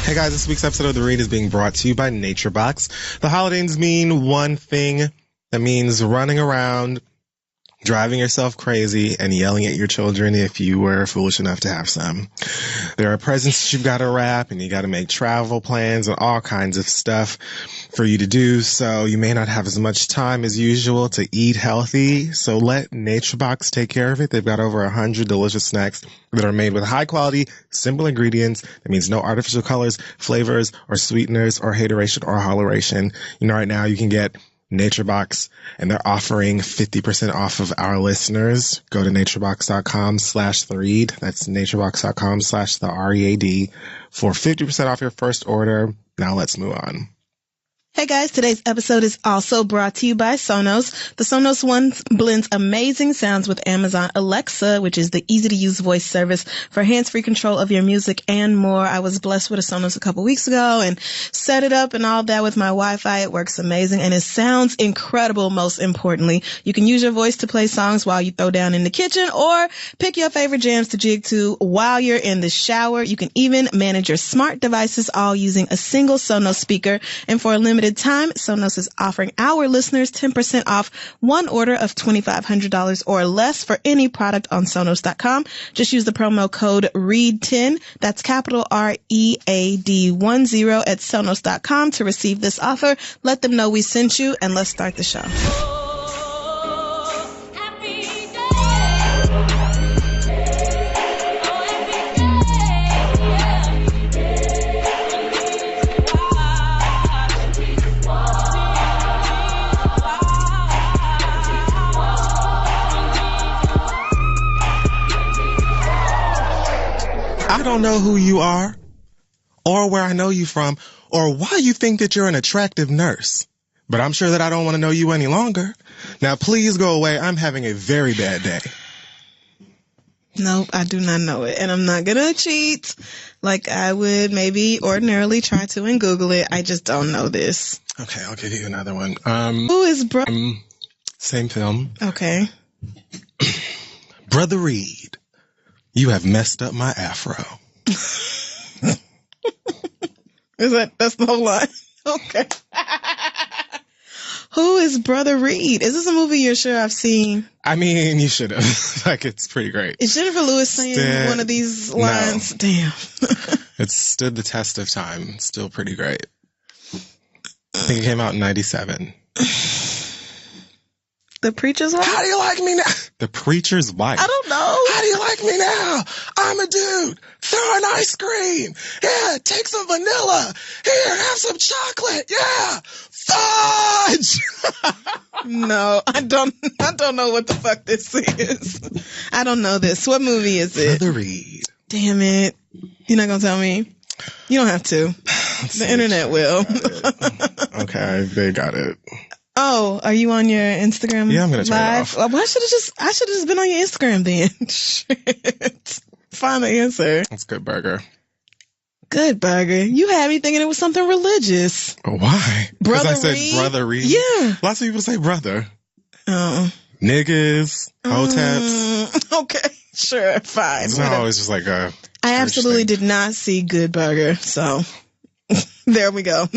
Hey guys, this week's episode of The Read is being brought to you by NatureBox. The holidays mean one thing. That means running around, driving yourself crazy, and yelling at your children if you were foolish enough to have some. There are presents you've got to wrap, and you got to make travel plans and all kinds of stuff for you to do, so you may not have as much time as usual to eat healthy. So let NatureBox take care of it. They've got over 100 delicious snacks that are made with high quality, simple ingredients. That means no artificial colors, flavors, or sweeteners, or hateration, or holleration. You know, right now you can get NatureBox, and they're offering 50% off of our listeners. Go to naturebox.com/theread. That's naturebox.com/theread for 50% off your first order. Now let's move on. Hey guys, today's episode is also brought to you by Sonos. The Sonos One blends amazing sounds with Amazon Alexa, which is the easy-to-use voice service for hands-free control of your music and more. I was blessed with a Sonos a couple weeks ago and set it up and all that with my Wi-Fi. It works amazing and it sounds incredible, most importantly. You can use your voice to play songs while you throw down in the kitchen or pick your favorite jams to jig to while you're in the shower. You can even manage your smart devices all using a single Sonos speaker. And for a limited time, Sonos is offering our listeners 10% off one order of $2,500 or less for any product on Sonos.com. Just use the promo code READ10, that's capital READ10 at Sonos.com to receive this offer. Let them know we sent you, and let's start the show. I don't know who you are, or where I know you from, or why you think that you're an attractive nurse. But I'm sure that I don't want to know you any longer. Now, please go away. I'm having a very bad day. No, I do not know it. And I'm not going to cheat like I would maybe ordinarily try to and Google it. I just don't know this. Okay, I'll give you another one. Who is Same film. Okay. Brother Reed, you have messed up my afro. That's the whole line? Okay. Who is Brother Reed? Is this a movie you're sure I've seen? I mean, you should have. Like, it's pretty great. Is Jennifer Lewis saying one of these lines? No. Damn. It's stood the test of time. It's still pretty great. I think it came out in 97. The Preacher's Wife? How do you like me now? The Preacher's Wife. I don't know. How do you like me now? I'm a dude. Throw an ice cream. Yeah, take some vanilla. Here, have some chocolate. Yeah. Fudge. No, I don't know what the fuck this is. I don't know this. What movie is it? Brother Reed. Damn it. You're not going to tell me? You don't have to. The internet will. Okay, they got it. Oh, are you on your Instagram? Yeah, I'm going to turn it off. Well, I should have just been on your Instagram then. Shit. Find the answer. That's Good Burger. Good Burger. You had me thinking it was something religious. Why? Because I said Reed? Brother Reed. Yeah. Lots of people say brother. Oh. Niggas, hoteps. Okay, sure, fine. It's not always just like a... I absolutely did not see Good Burger, so... There we go.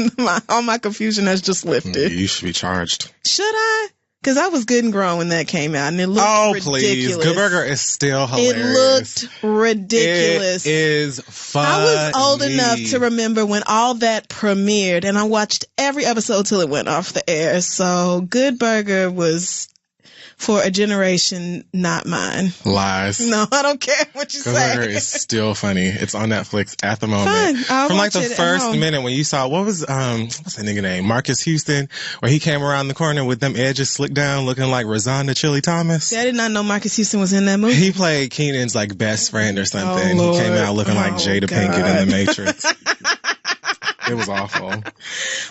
All my confusion has just lifted. You should be charged. Should I? Because I was good and grown when that came out, and it looked ridiculous. Please. Good Burger is still hilarious. It looked ridiculous. It is funny. I was old enough to remember when all that premiered, and I watched every episode till it went off the air. So Good Burger was... for a generation, not mine. Lies. No, I don't care what you say. Good Burger is still funny. It's on Netflix at the moment. Fine, I'll From like watch the it first at home. minute when you saw, what's that nigga name? Marcus Houston, where he came around the corner with them edges slicked down looking like Razonda Chili Thomas. See, I did not know Marcus Houston was in that movie. He played Keenan's like best friend or something. Oh, he came out looking like Lord. Jada Pinkett in The Matrix. It was awful.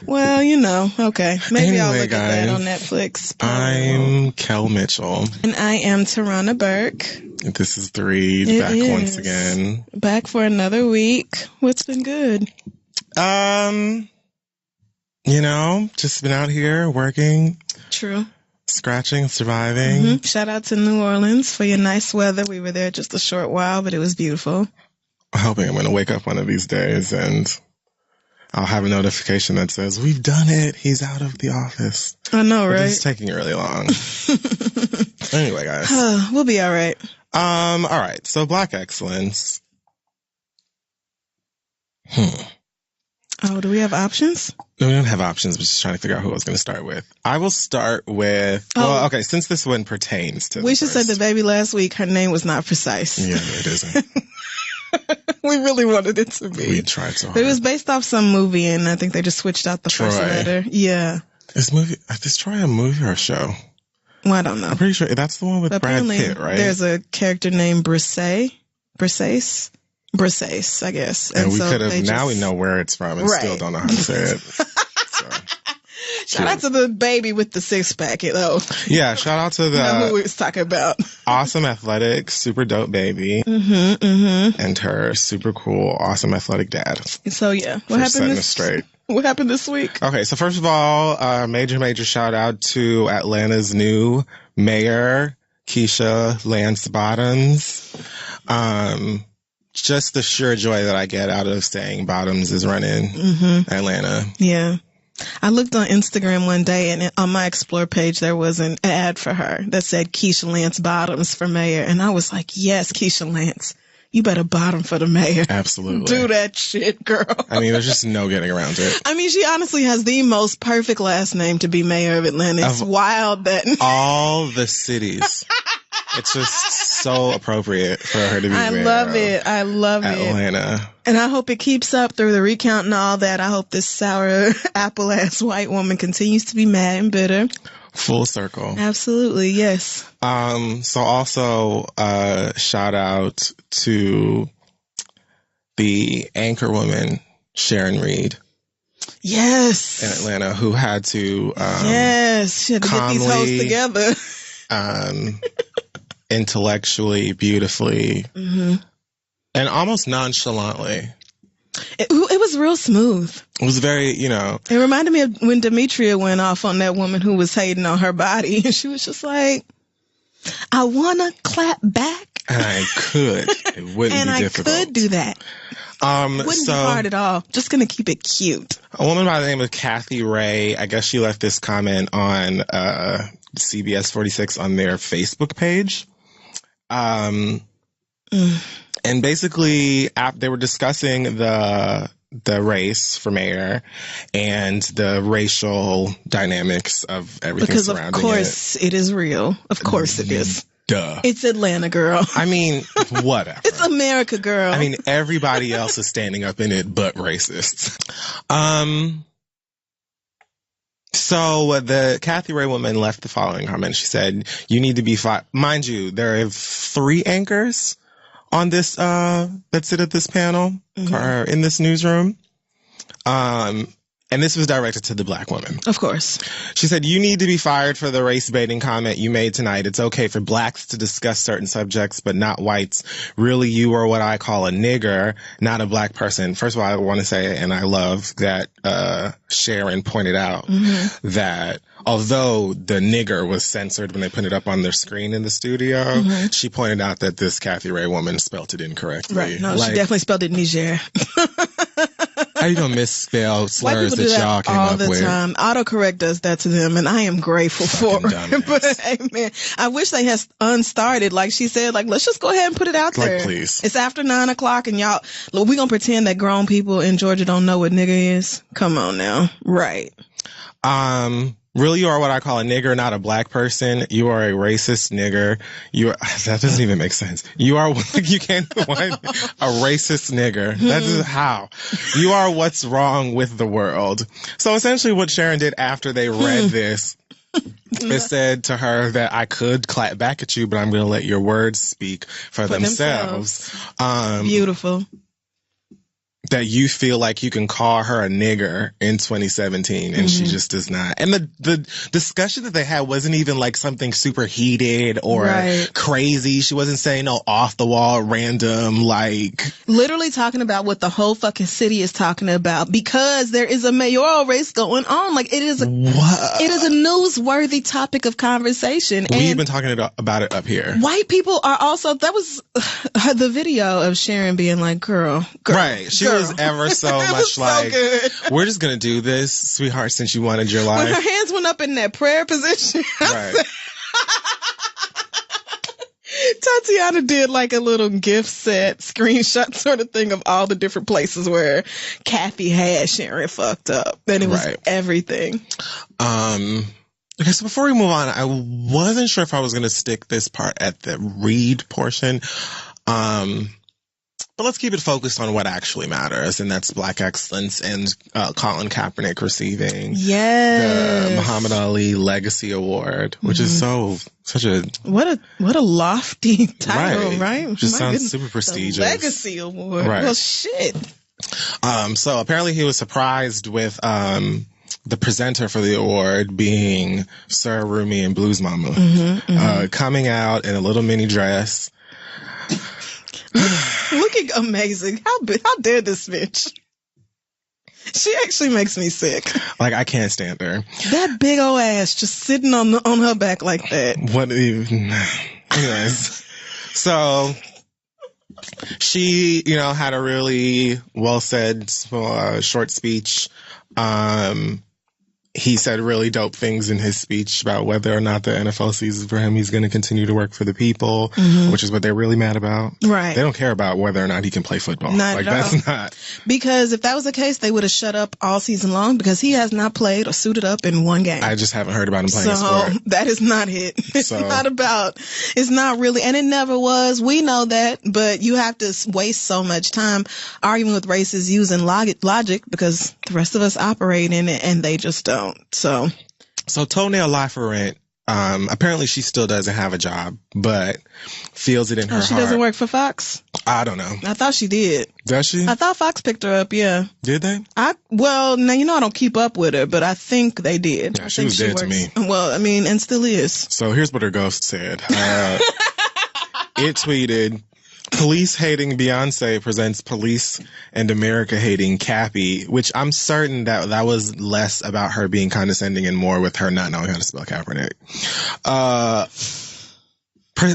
Well, you know, okay. Maybe I'll Anyway, look at that guys, on Netflix. I'm Kel Mitchell. And I am Tarana Burke. This is The Read, It back is. once again. Back for another week. What's been good? You know, just been out here working. True. Scratching, surviving. Mm-hmm. Shout out to New Orleans for your nice weather. We were there just a short while, but it was beautiful. I'm hoping I'm going to wake up one of these days and I'll have a notification that says, we've done it. He's out of the office. I know, right? It's taking really long. Anyway, guys. We'll be all right. All right. So Black excellence. Oh, do we have options? No, we don't have options. We're just trying to figure out who I was going to start with. I will start with, well, okay, since this one pertains to we should say the baby last week, her name was not precise. Yeah, it isn't. We really wanted it to be. We tried so hard. It was based off some movie, and I think they just switched out the first letter. Yeah. Is Troy a movie or a show? Well, I don't know. I'm pretty sure that's the one with Brad Pitt, right? There's a character named Briseis, I guess. And we could have, now we know where it's from and still don't know how to say it. So. Shout out to the baby with the six-pack, though. Yeah, shout out to the... You know who we was talking about. Awesome, athletic, super dope baby. And her super cool, awesome, athletic dad. So, yeah. What happened this week? Okay, so first of all, major shout out to Atlanta's new mayor, Keisha Lance Bottoms. Just the sheer joy that I get out of saying Bottoms is running Atlanta. Yeah. I looked on Instagram one day, and on my Explore page, there was an ad for her that said Keisha Lance Bottoms for mayor. And I was like, yes, Keisha Lance, you better bottom for the mayor. Absolutely. Do that shit, girl. I mean, there's just no getting around it. I mean, she honestly has the most perfect last name to be mayor of Atlanta. It's wild that... all the cities. It's just so appropriate for her to be mayor. I love it. Atlanta. And I hope it keeps up through the recount and all that. I hope this sour apple-ass white woman continues to be mad and bitter. Full circle. Absolutely, yes. So also, shout out to the anchor woman, Sharon Reed. Yes. In Atlanta, who had to, she had to calmly, get these hoes together. Intellectually, beautifully, and almost nonchalantly. It was real smooth. It was very, It reminded me of when Demetria went off on that woman who was hating on her body. And she was just like, I want to clap back. And I could. It wouldn't be difficult. And I could do that. Wouldn't be hard at all. Just going to keep it cute. A woman by the name of Kathy Ray, I guess she left this comment on CBS 46 on their Facebook page. And basically, they were discussing the race for mayor and the racial dynamics of everything surrounding it. Because of course it is real. Of course it is. Duh. It's Atlanta, girl. I mean, whatever. It's America, girl. I mean, everybody else is standing up in it but racists. So the Kathy Ray woman left the following comment. She said, you need to be mind you, there are 3 anchors on this, that sit at this panel or in this newsroom. And this was directed to the black woman. Of course. She said, you need to be fired for the race baiting comment you made tonight. It's okay for blacks to discuss certain subjects, but not whites. Really, you are what I call a nigger, not a black person. First of all, I want to say, and I love that Sharon pointed out that although the nigger was censored when they put it up on their screen in the studio, she pointed out that this Kathy Ray woman spelt it incorrectly. Right. No, she definitely spelled it Niger. How you gonna misspell slurs that y'all came up with? All the time. Autocorrect does that to them, and I am grateful for it. But hey, man, I wish they had unstarted. Like she said, like, let's just go ahead and put it out there. Please. It's after 9:00, and y'all, look, we gonna pretend that grown people in Georgia don't know what nigga is? Come on now. Right. Really, you are what I call a nigger, not a black person. You are a racist nigger. That doesn't even make sense. You are, you can't, a racist nigger. That is how. You are what's wrong with the world. So essentially what Sharon did after they read this, it said to her that I could clap back at you, but I'm going to let your words speak for themselves. Beautiful. That you feel like you can call her a nigger in 2017 and she just does not. And the discussion that they had wasn't even like something super heated or crazy. She wasn't saying no off the wall, random, like literally talking about what the whole fucking city is talking about because there is a mayoral race going on. Like it is a newsworthy topic of conversation. We've been talking about it up here. White people are also, that was the video of Sharon being like, girl. Right. She was was ever so It much was so like, good. we're just going to do this, sweetheart, since you wanted your When her life. hands went up in that prayer position, Right. Tatiana did like a little gift set screenshot sort of thing of all the different places where Kathy had Sharon fucked up. And it was Right. everything. Okay, so before we move on, I wasn't sure if I was going to stick this part at the read portion. But let's keep it focused on what actually matters, and that's Black excellence and Colin Kaepernick receiving Yes. the Muhammad Ali Legacy Award, which is such a what a lofty title, right? Just My sounds goodness. super prestigious. The Legacy Award. Right. Well, shit. So apparently he was surprised with the presenter for the award being Sir Rumi and Blues Mama, coming out in a little mini dress. Looking amazing. How dare this bitch? She actually makes me sick. Like, I can't stand her. That big old ass just sitting on her back like that. What even? Anyways, so she, had a really well said short speech. He said really dope things in his speech about whether or not the NFL sees for him. He's going to continue to work for the people, which is what they're really mad about. Right. They don't care about whether or not he can play football. Not like, at all. that's not. Because if that was the case, they would have shut up all season long because he has not played or suited up in one game. I just haven't heard about him playing a So sport. that is not it. It's not really, and it never was. We know that, but you have to waste so much time arguing with racists using logic because the rest of us operate in it and they just don't. So Toenail Lie for Rent, apparently she still doesn't have a job, but feels it in her she heart. doesn't work for Fox? I don't know. I thought she did. Does she? I thought Fox picked her up, yeah. Did they? Now, I don't keep up with her, but I think they did. Yeah, she was dead to me. Well, and still is. So here's what her ghost said. It tweeted, police hating Beyonce presents police and America hating Cappy, which I'm certain that was less about her being condescending and more with her not knowing how to spell Kaepernick.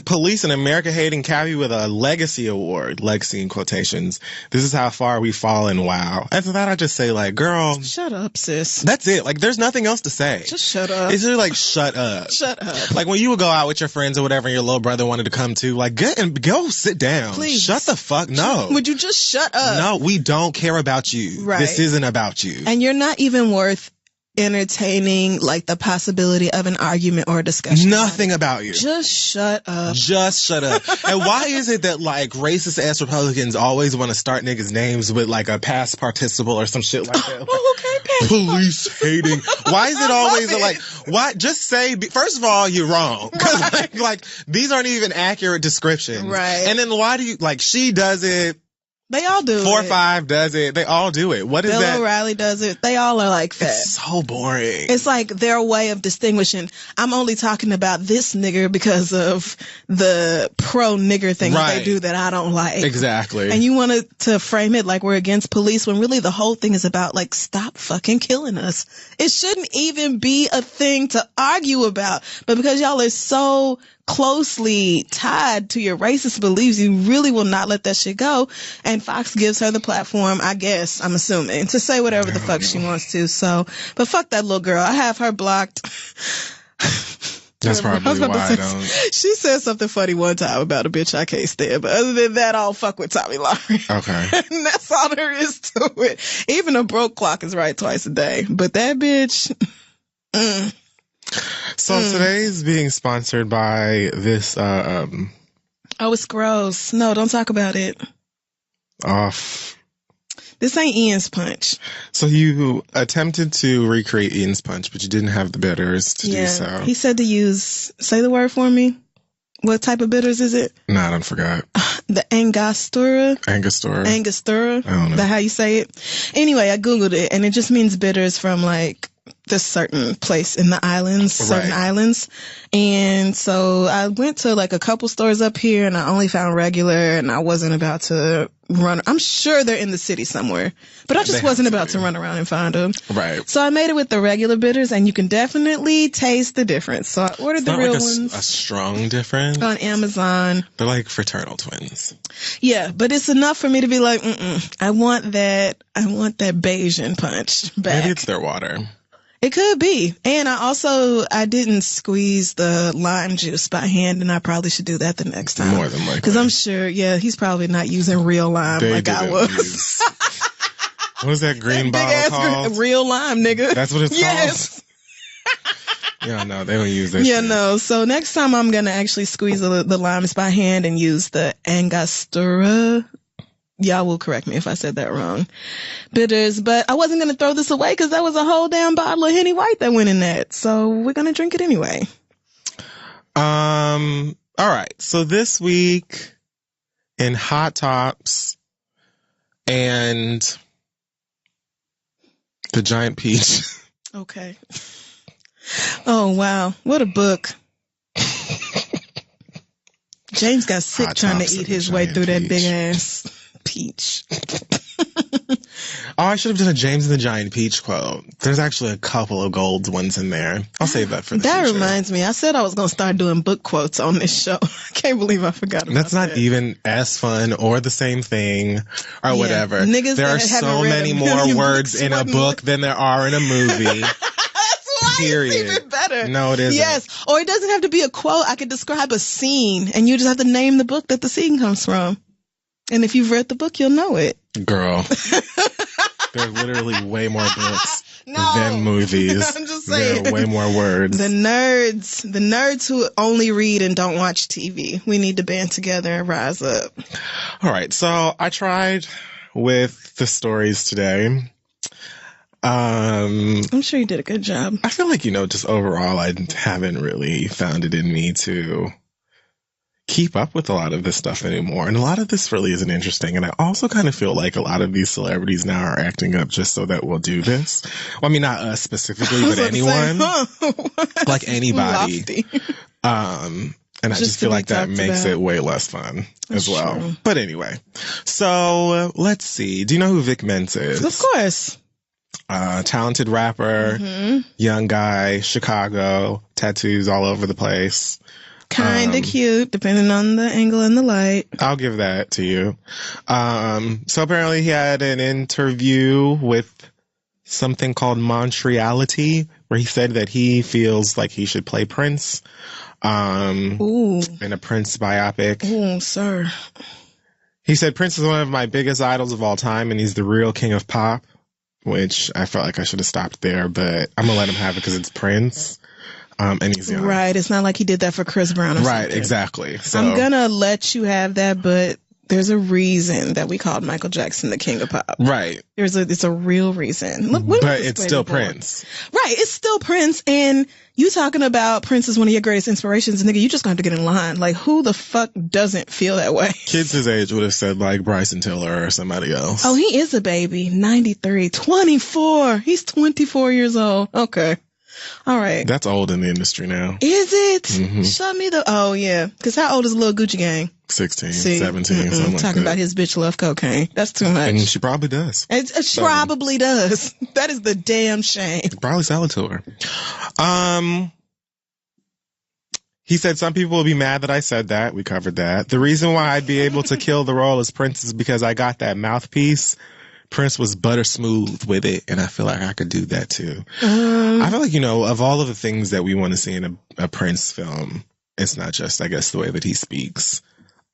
Police and America hating Cappy with a legacy award, legacy in quotations. This is how far we fall in wow. After that, I just say like, girl, shut up, sis. That's it. Like, there's nothing else to say. Just shut up. It's just like, shut up. Shut up. Like when you would go out with your friends or whatever and your little brother wanted to come too, like go sit down. Please. Shut the fuck. No. Would you just shut up? No, we don't care about you. Right. This isn't about you. And you're not even worth entertaining like the possibility of an argument or a discussion. Nothing about you. Just shut up. Just shut up. And why is it that like racist ass Republicans always want to start niggas' names with like a past participle or some shit like that? Like, okay, police hating. Why is it always like, why? Just say, first of all, you're wrong. Cause like these aren't even accurate descriptions. Right. And then why do you, like, she does it. They all do 4 or it. 5 does it. They all do it. What is Bill that? O'Reilly does it. They all are like that. It's so boring. It's like their way of distinguishing. I'm only talking about this nigger because of the pro nigger things they do that I don't like. Exactly. And you wanted to frame it like we're against police when really the whole thing is about like, stop fucking killing us. It shouldn't even be a thing to argue about. But because y'all are so closely tied to your racist beliefs, you really will not let that shit go. And Fox gives her the platform, I guess, I'm assuming, to say whatever the fuck she wants to. So, but fuck that little girl. I have her blocked. That's probably why I don't. She said something funny one time about a bitch I can't stand, but other than that, I'll fuck with Tommy Lowry. Okay. And that's all there is to it. Even a broke clock is right twice a day. But that bitch... So today's being sponsored by this oh, it's gross. No, don't talk about it. Off. This ain't Ian's Punch. So you attempted to recreate Ian's Punch, but you didn't have the bitters to do so. He said to use, say the word for me. What type of bitters is it? Nah, I don't forgot. The Angostura? Angostura. I don't know. That how you say it? Anyway, I Googled it and it just means bitters from like this certain place in the islands, certain islands. And so I went to like a couple stores up here and I only found regular, and I wasn't about to run. I'm sure they're in the city somewhere, but I just wasn't about to run around and find them. Right. So I made it with the regular bitters, and you can definitely taste the difference. So I ordered the real ones. A strong difference. On Amazon. They're like fraternal twins. Yeah, but it's enough for me to be like, I want that Bayesian punch back. Maybe it's their water. It could be. And I didn't squeeze the lime juice by hand, and I probably should do that the next time. More than likely. Because I'm sure, he's probably not using real lime like I was. What was that green bottle called? Real lime, nigga. That's what it's called? Yeah, no, they don't use that shit. No. So next time I'm going to actually squeeze the limes by hand and use the Angostura. Y'all will correct me if I said that wrong. Bitters, but I wasn't going to throw this away because that was a whole damn bottle of Henny White that went in that. So we're going to drink it anyway. All right. So this week in Hot Tops and the Giant Peach. Okay. Oh, wow. What a book. James got sick trying to eat his way through that big ass peach. Oh, I should have done a James and the Giant Peach quote. There's actually a couple of gold ones in there. I'll save that for the future. That reminds me. I said I was going to start doing book quotes on this show. I can't believe I forgot about that. That's not even as fun or the same thing or whatever. Niggas there are so many more words in a book than there are in a movie. Period. It's even better. No, it isn't. Yes. Or it doesn't have to be a quote. I could describe a scene, and you just have to name the book that the scene comes from. And if you've read the book, you'll know it. Girl. There are literally way more books than movies. I'm just saying. There are way more words. The nerds who only read and don't watch TV. We need to band together and rise up. All right. So I tried with the stories today. I'm sure you did a good job. I feel like, just overall, I haven't really found it in me to keep up with a lot of this stuff anymore. And a lot of this really isn't interesting. And I also kind of feel like a lot of these celebrities now are acting up just so that we'll do this. Well, I mean, not us specifically, but anyone. Like anybody. And I just feel like that makes it way less fun as well. True. But anyway, so let's see. Do you know who Vic Mensa is? Of course. Talented rapper, young guy, Chicago, tattoos all over the place. Kind of cute, depending on the angle and the light. I'll give that to you. So apparently he had an interview with something called Montreality, where he said that he feels like he should play Prince in a Prince biopic. Oh, sir. He said, Prince is one of my biggest idols of all time, and he's the real king of pop, which I felt like I should have stopped there, but I'm going to let him have it because it's Prince. And he's young. Right. It's not like he did that for Chris Brown or something. Right, exactly. So I'm going to let you have that, but there's a reason that we called Michael Jackson the king of pop. Right. It's a real reason. Look, but it's still Prince. Right. It's still Prince. And you talking about Prince as one of your greatest inspirations, nigga, you just going to have to get in line. Like, who the fuck doesn't feel that way? Kids his age would have said like Bryson Tiller or somebody else. Oh, he is a baby. 93. 24. He's 24 years old. Okay. All right. That's old in the industry now. Is it? Mm-hmm. Show me oh, yeah. Because how old is Lil Gucci Gang? 16, 17, something like Talking that. about his bitch love cocaine. That's too much. And she probably does. She probably does. That is the damn shame. Probably sell it to her. He said, some people will be mad that I said that. We covered that. The reason why I'd be able to kill the role as Prince is because I got that mouthpiece. Prince was butter smooth with it, and I feel like I could do that too. I feel like, of all of the things that we want to see in a Prince film, it's not just, I guess, the way that he speaks.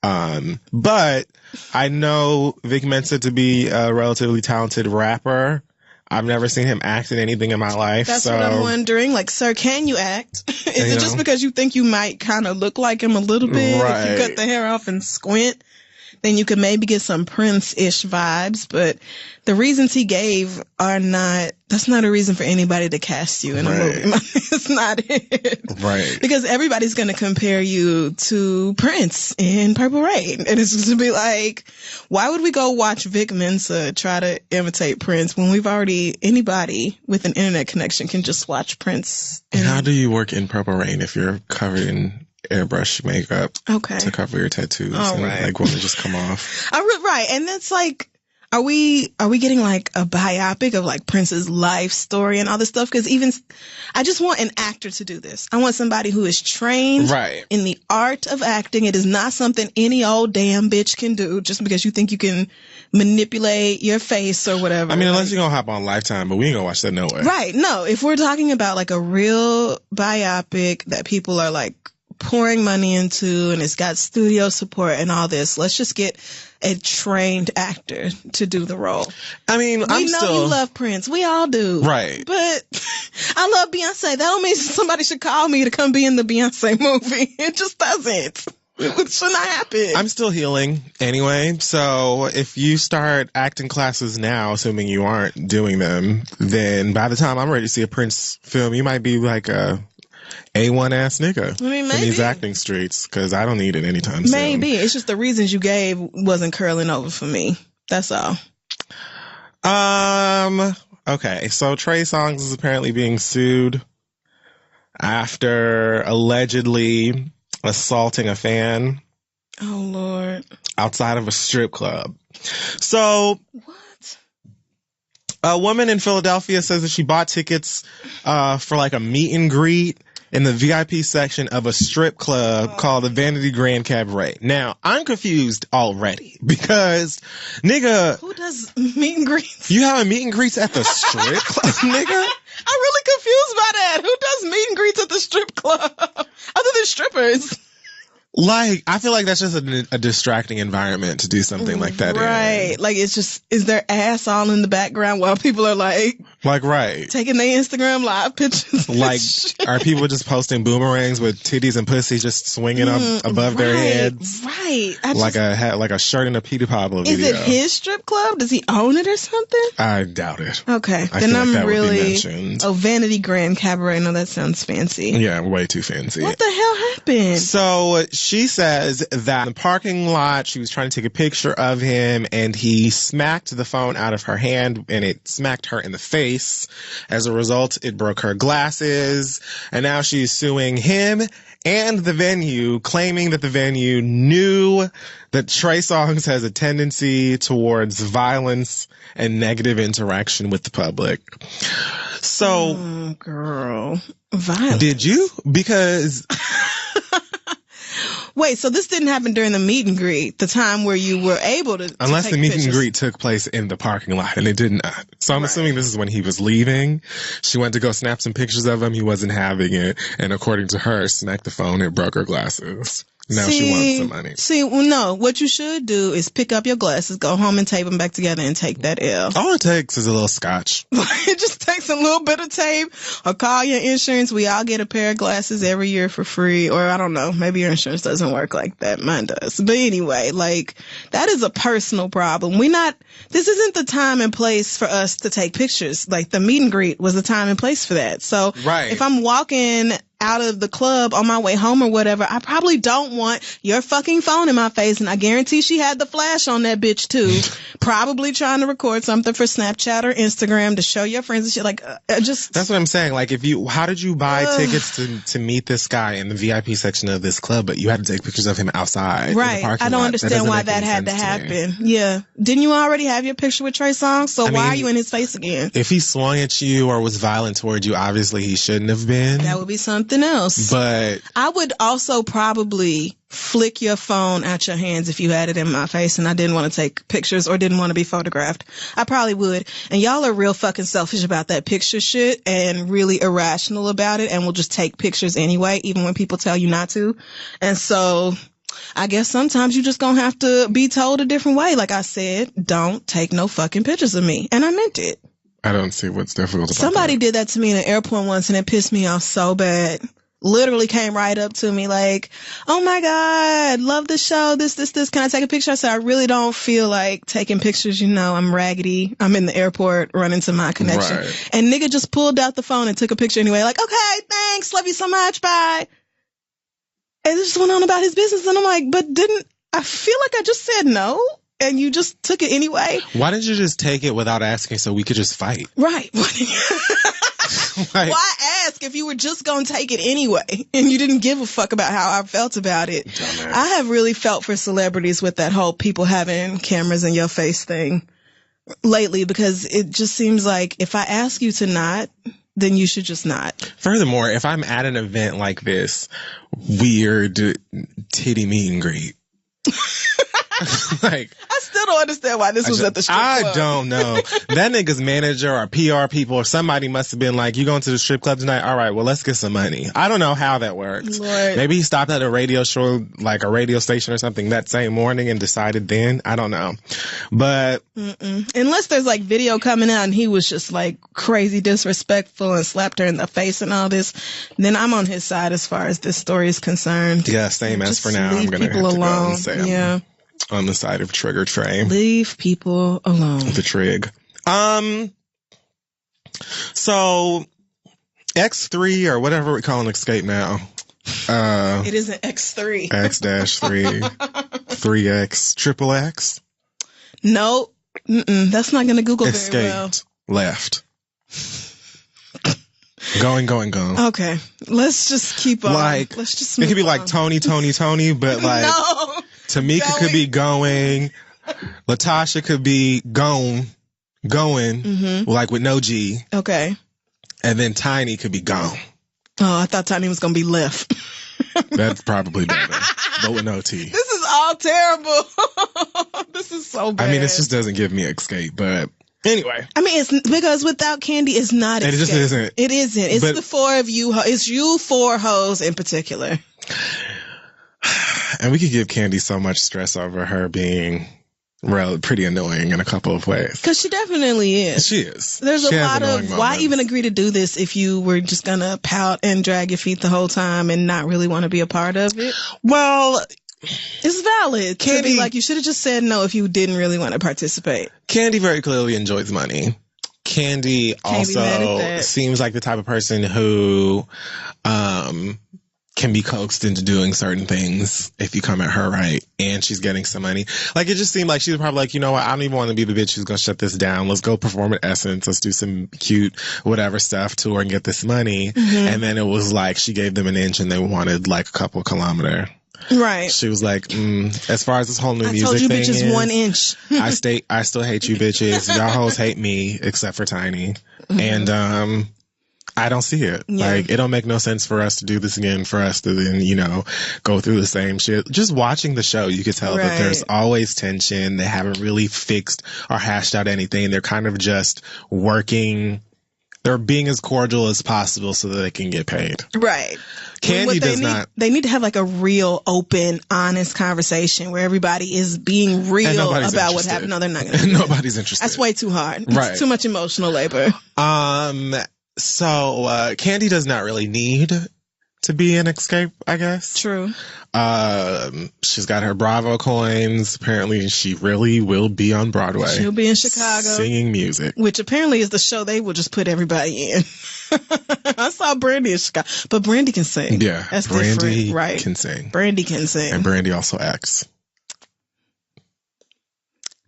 But I know Vic Mensa to be a relatively talented rapper. I've never seen him act in anything in my life. That's what I'm wondering. Like, sir, can you act? Is it just because you think you might kind of look like him a little bit? Right. If you cut the hair off and squint? then you could maybe get some Prince-ish vibes, but the reasons he gave are not, that's not a reason for anybody to cast you in a movie. It's not it. Right. Because everybody's going to compare you to Prince in Purple Rain. And it's just to be like, why would we go watch Vic Mensa try to imitate Prince when anybody with an internet connection can just watch Prince? How do you work in Purple Rain if you're covered in airbrush makeup to cover your tattoos? Like, won't it just come off? Right. And that's like, are we getting like a biopic of like Prince's life story and all this stuff? Because I just want an actor to do this. I want somebody who is trained in the art of acting. It is not something any old damn bitch can do just because you think you can manipulate your face or whatever. I mean, unless you're gonna hop on Lifetime, but we ain't gonna watch that no way. Right. No, if we're talking about like a real biopic that people are like pouring money into and it's got studio support and all this, let's just get a trained actor to do the role. I mean, we know you love Prince. We all do. Right. But I love Beyonce. That don't mean somebody should call me to come be in the Beyonce movie. It just doesn't. It should not happen. I'm still healing anyway. So if you start acting classes now, assuming you aren't doing them, then by the time I'm ready to see a Prince film, you might be like a A1 ass nigga in these acting streets, because I don't need it anytime soon. Maybe. It's just the reasons you gave wasn't curling over for me. That's all. Okay, so Trey Songz is apparently being sued after allegedly assaulting a fan. Oh, Lord. Outside of a strip club. So... What? A woman in Philadelphia says that she bought tickets for like a meet and greet in the VIP section of a strip club called the Vanity Grand Cabaret. Now, I'm confused already because, nigga... Who does meet and greets? You have a meet and greets at the strip club, nigga? I'm really confused by that. Who does meet and greets at the strip club? Other than strippers. Like, I feel like that's just a distracting environment to do something like that. Right. Like, it's just, is their ass all in the background while people are like, right. Taking their Instagram live pictures. Like, are people just posting boomerangs with titties and pussy just swinging up above their heads? Right. Like a shirt in a Petey Pablo video. Is it his strip club? Does he own it or something? I doubt it. Okay. Then I'm like really, Vanity Grand Cabaret. No, that sounds fancy. Yeah, way too fancy. What the hell happened? So, she says that in the parking lot, she was trying to take a picture of him and he smacked the phone out of her hand and it smacked her in the face. As a result, it broke her glasses, and now she's suing him and the venue, claiming that the venue knew that Trey Songz has a tendency towards violence and negative interaction with the public. So, girl, violence. Did you? Because... Wait, so this didn't happen during the meet and greet, the time where you were able to Unless take the meet pictures. and greet took place in the parking lot, and it did not. So I'm assuming this is when he was leaving. She went to go snap some pictures of him. He wasn't having it. And according to her, smacked the phone and broke her glasses. Now she wants some money. No, what you should do is pick up your glasses, go home and tape them back together and take that L. All it takes is a little scotch. It just takes a little bit of tape, or call your insurance. We all get a pair of glasses every year for free, or I don't know, maybe your insurance doesn't work like that. Mine does. But anyway, like, that is a personal problem. This isn't the time and place for us to take pictures. Like, the meet and greet was the time and place for that. So, if I'm walking out of the club on my way home or whatever, I probably don't want your fucking phone in my face, and I guarantee she had the flash on that bitch too. Probably trying to record something for Snapchat or Instagram to show your friends and shit. Like, just... That's what I'm saying. Like, how did you buy tickets to meet this guy in the VIP section of this club, but you had to take pictures of him outside? Right. I don't understand why that had to happen. Yeah. Didn't you already have your picture with Trey Songz? So why are you in his face again? If he swung at you or was violent towards you, obviously he shouldn't have been. That would be something else. But I would also probably flick your phone out your hands if you had it in my face and I didn't want to take pictures or didn't want to be photographed. I probably would. And y'all are real fucking selfish about that picture shit and really irrational about it and will just take pictures anyway, even when people tell you not to. And so I guess sometimes you just gonna have to be told a different way. Like I said, don't take no fucking pictures of me. And I meant it. I don't see what's difficult about Somebody did that to me in an airport once and it pissed me off so bad. literally came right up to me like, oh my God, love the show. This. Can I take a picture? I said, I really don't feel like taking pictures. You know, I'm raggedy. I'm in the airport running to my connection. Right. And nigga just pulled out the phone and took a picture anyway. Like, okay, thanks. Love you so much. Bye. And just went on about his business. And I'm like, but I feel like I just said no? And you just took it anyway? Why didn't you just take it without asking so we could just fight? Right. Like, why ask if you were just going to take it anyway and you didn't give a fuck about how I felt about it? dumbass. I have really felt for celebrities with that whole people having cameras in your face thing lately, because it just seems like if I ask you to not, then you should just not. Furthermore, if I'm at an event like this, weird titty meet and greet. Like, I still don't understand why this was at the strip club. I don't know. That nigga's manager or PR people or somebody must have been like, you going to the strip club tonight? All right, well, let's get some money. I don't know how that works. Lord. Maybe he stopped at a radio show, like a radio station or something that same morning and decided then. I don't know. But unless there's like video coming out and he was just like crazy disrespectful and slapped her in the face and all this, then I'm on his side as far as this story is concerned. yeah, same as Just for now. I'm leave going to have people to go alone. and say I'm on the side of Trigger Trey. Leave people alone. The trig. So X3 or whatever we're calling Escape now. It isn't X3. X-3, 3X, triple X. Nope. That's not going to Google Escaped. very well. Left. Going. Okay. Let's just keep on. Like, let's just it move could be on. like Tony, but like No. Tamika could be going. Latasha could be going, like with no G. Okay. And then Tiny could be gone. Oh, I thought Tiny was going to be left. That's probably better. But with no T. This is all terrible. This is so bad. I mean, it just doesn't give me Escape, but anyway. I mean, it's because without Candy, it's not Escape. It just isn't. It isn't. It's But- the four of you. It's you four hoes in particular. And we could give Candy so much stress over her being pretty annoying in a couple of ways. Because she definitely is. She is. There's She a has lot of, annoying why moments. even agree to do this if you were just going to pout and drag your feet the whole time and not really want to be a part of it? Well, It's valid. Candy, Candy- like, you should have just said no if you didn't really want to participate. Candy very clearly enjoys money. Candy Can't be mad at also that. seems like the type of person who can be coaxed into doing certain things if you come at her right, and she's getting some money. Like, it just seemed like she was probably like, you know what, I don't even want to be the bitch who's going to shut this down. Let's go perform at Essence. Let's do some cute whatever stuff to her and get this money. And then it was like she gave them an inch and they wanted like a couple kilometer. Right. She was like, as far as this whole new I music told you thing bitches is, 1 inch. I still hate you bitches. Y'all hoes hate me except for Tiny. And I don't see it. Yeah. Like, it don't make no sense for us to do this again, for us to then, go through the same shit. Just watching the show, you could tell that Right. there's always tension. They haven't really fixed or hashed out anything. They're kind of just working. They're being as cordial as possible so that they can get paid. Right. Candy What does not. They need to have like a real, open, honest conversation where everybody is being real And about nobody's what interested. happened. No, they're not going to. Nobody's interested. That's way too hard. Right. It's too much emotional labor. So Candy does not really need to be an Escape, I guess. True. She's got her Bravo coins. Apparently, she really will be on Broadway. She'll be in Chicago. Singing music. Which apparently is the show they will just put everybody in. I saw Brandy in Chicago. But Brandy can sing. Yeah. That's Brandy different. Right. can sing. Brandy can sing. And Brandy also acts.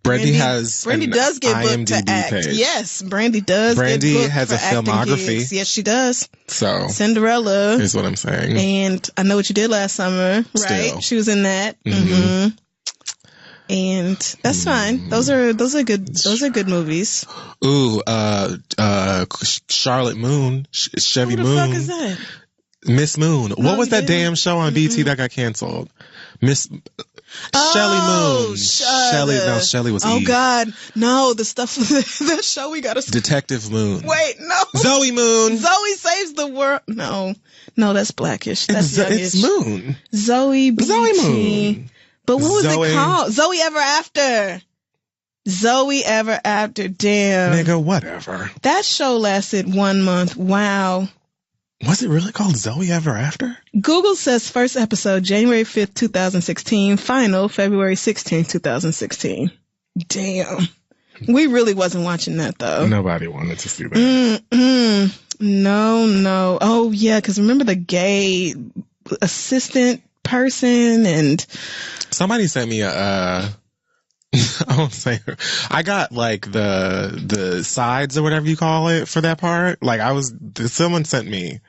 Brandy does get booked to IMDb act. page. Yes, Brandy does Brandy get booked has for a acting filmography. gigs. Yes, she does. So, Cinderella. is what I'm saying. And I Know What You Did Last Summer, right? Still. She was in that. And that's fine. Those are good movies. Ooh, Charlotte Moon, Chevy Who the Moon. fuck is that? Miss Moon. What was that yeah. damn show on BT that got canceled? Shelly Moon. Shelly was Oh Eve. God, no! The stuff that show we gotta. Detective Moon. Wait, no. Zoe Moon. Zoe saves the world. No, that's Blackish. That's youngish. It's Moon. Zoe Moon. But what was Zoe. it called? Zoe Ever After. Zoe Ever After. Damn. Nigga, whatever. That show lasted 1 month. Wow. Was it really called Zoe Ever After? Google says first episode, January 5th, 2016. Final, February 16th, 2016. Damn. We really wasn't watching that, though. Nobody wanted to see that. No. Oh, yeah, because remember the gay assistant person and... Somebody sent me I won't say I got like the sides or whatever you call it for that part. Like someone sent me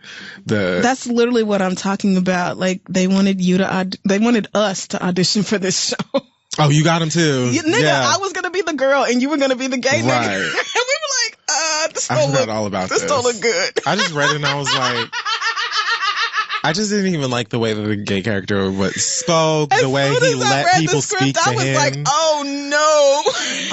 That's literally what I'm talking about. Like they wanted us to audition for this show. Oh, you got him too. Nigga, yeah. I was gonna be the girl and you were gonna be the gay nigga. Right. And we were like, this don't look all about this. This don't look good. I just read it and I was like, I just didn't even like the way that the gay character spoke, the way he let people speak to him. I was like, oh no.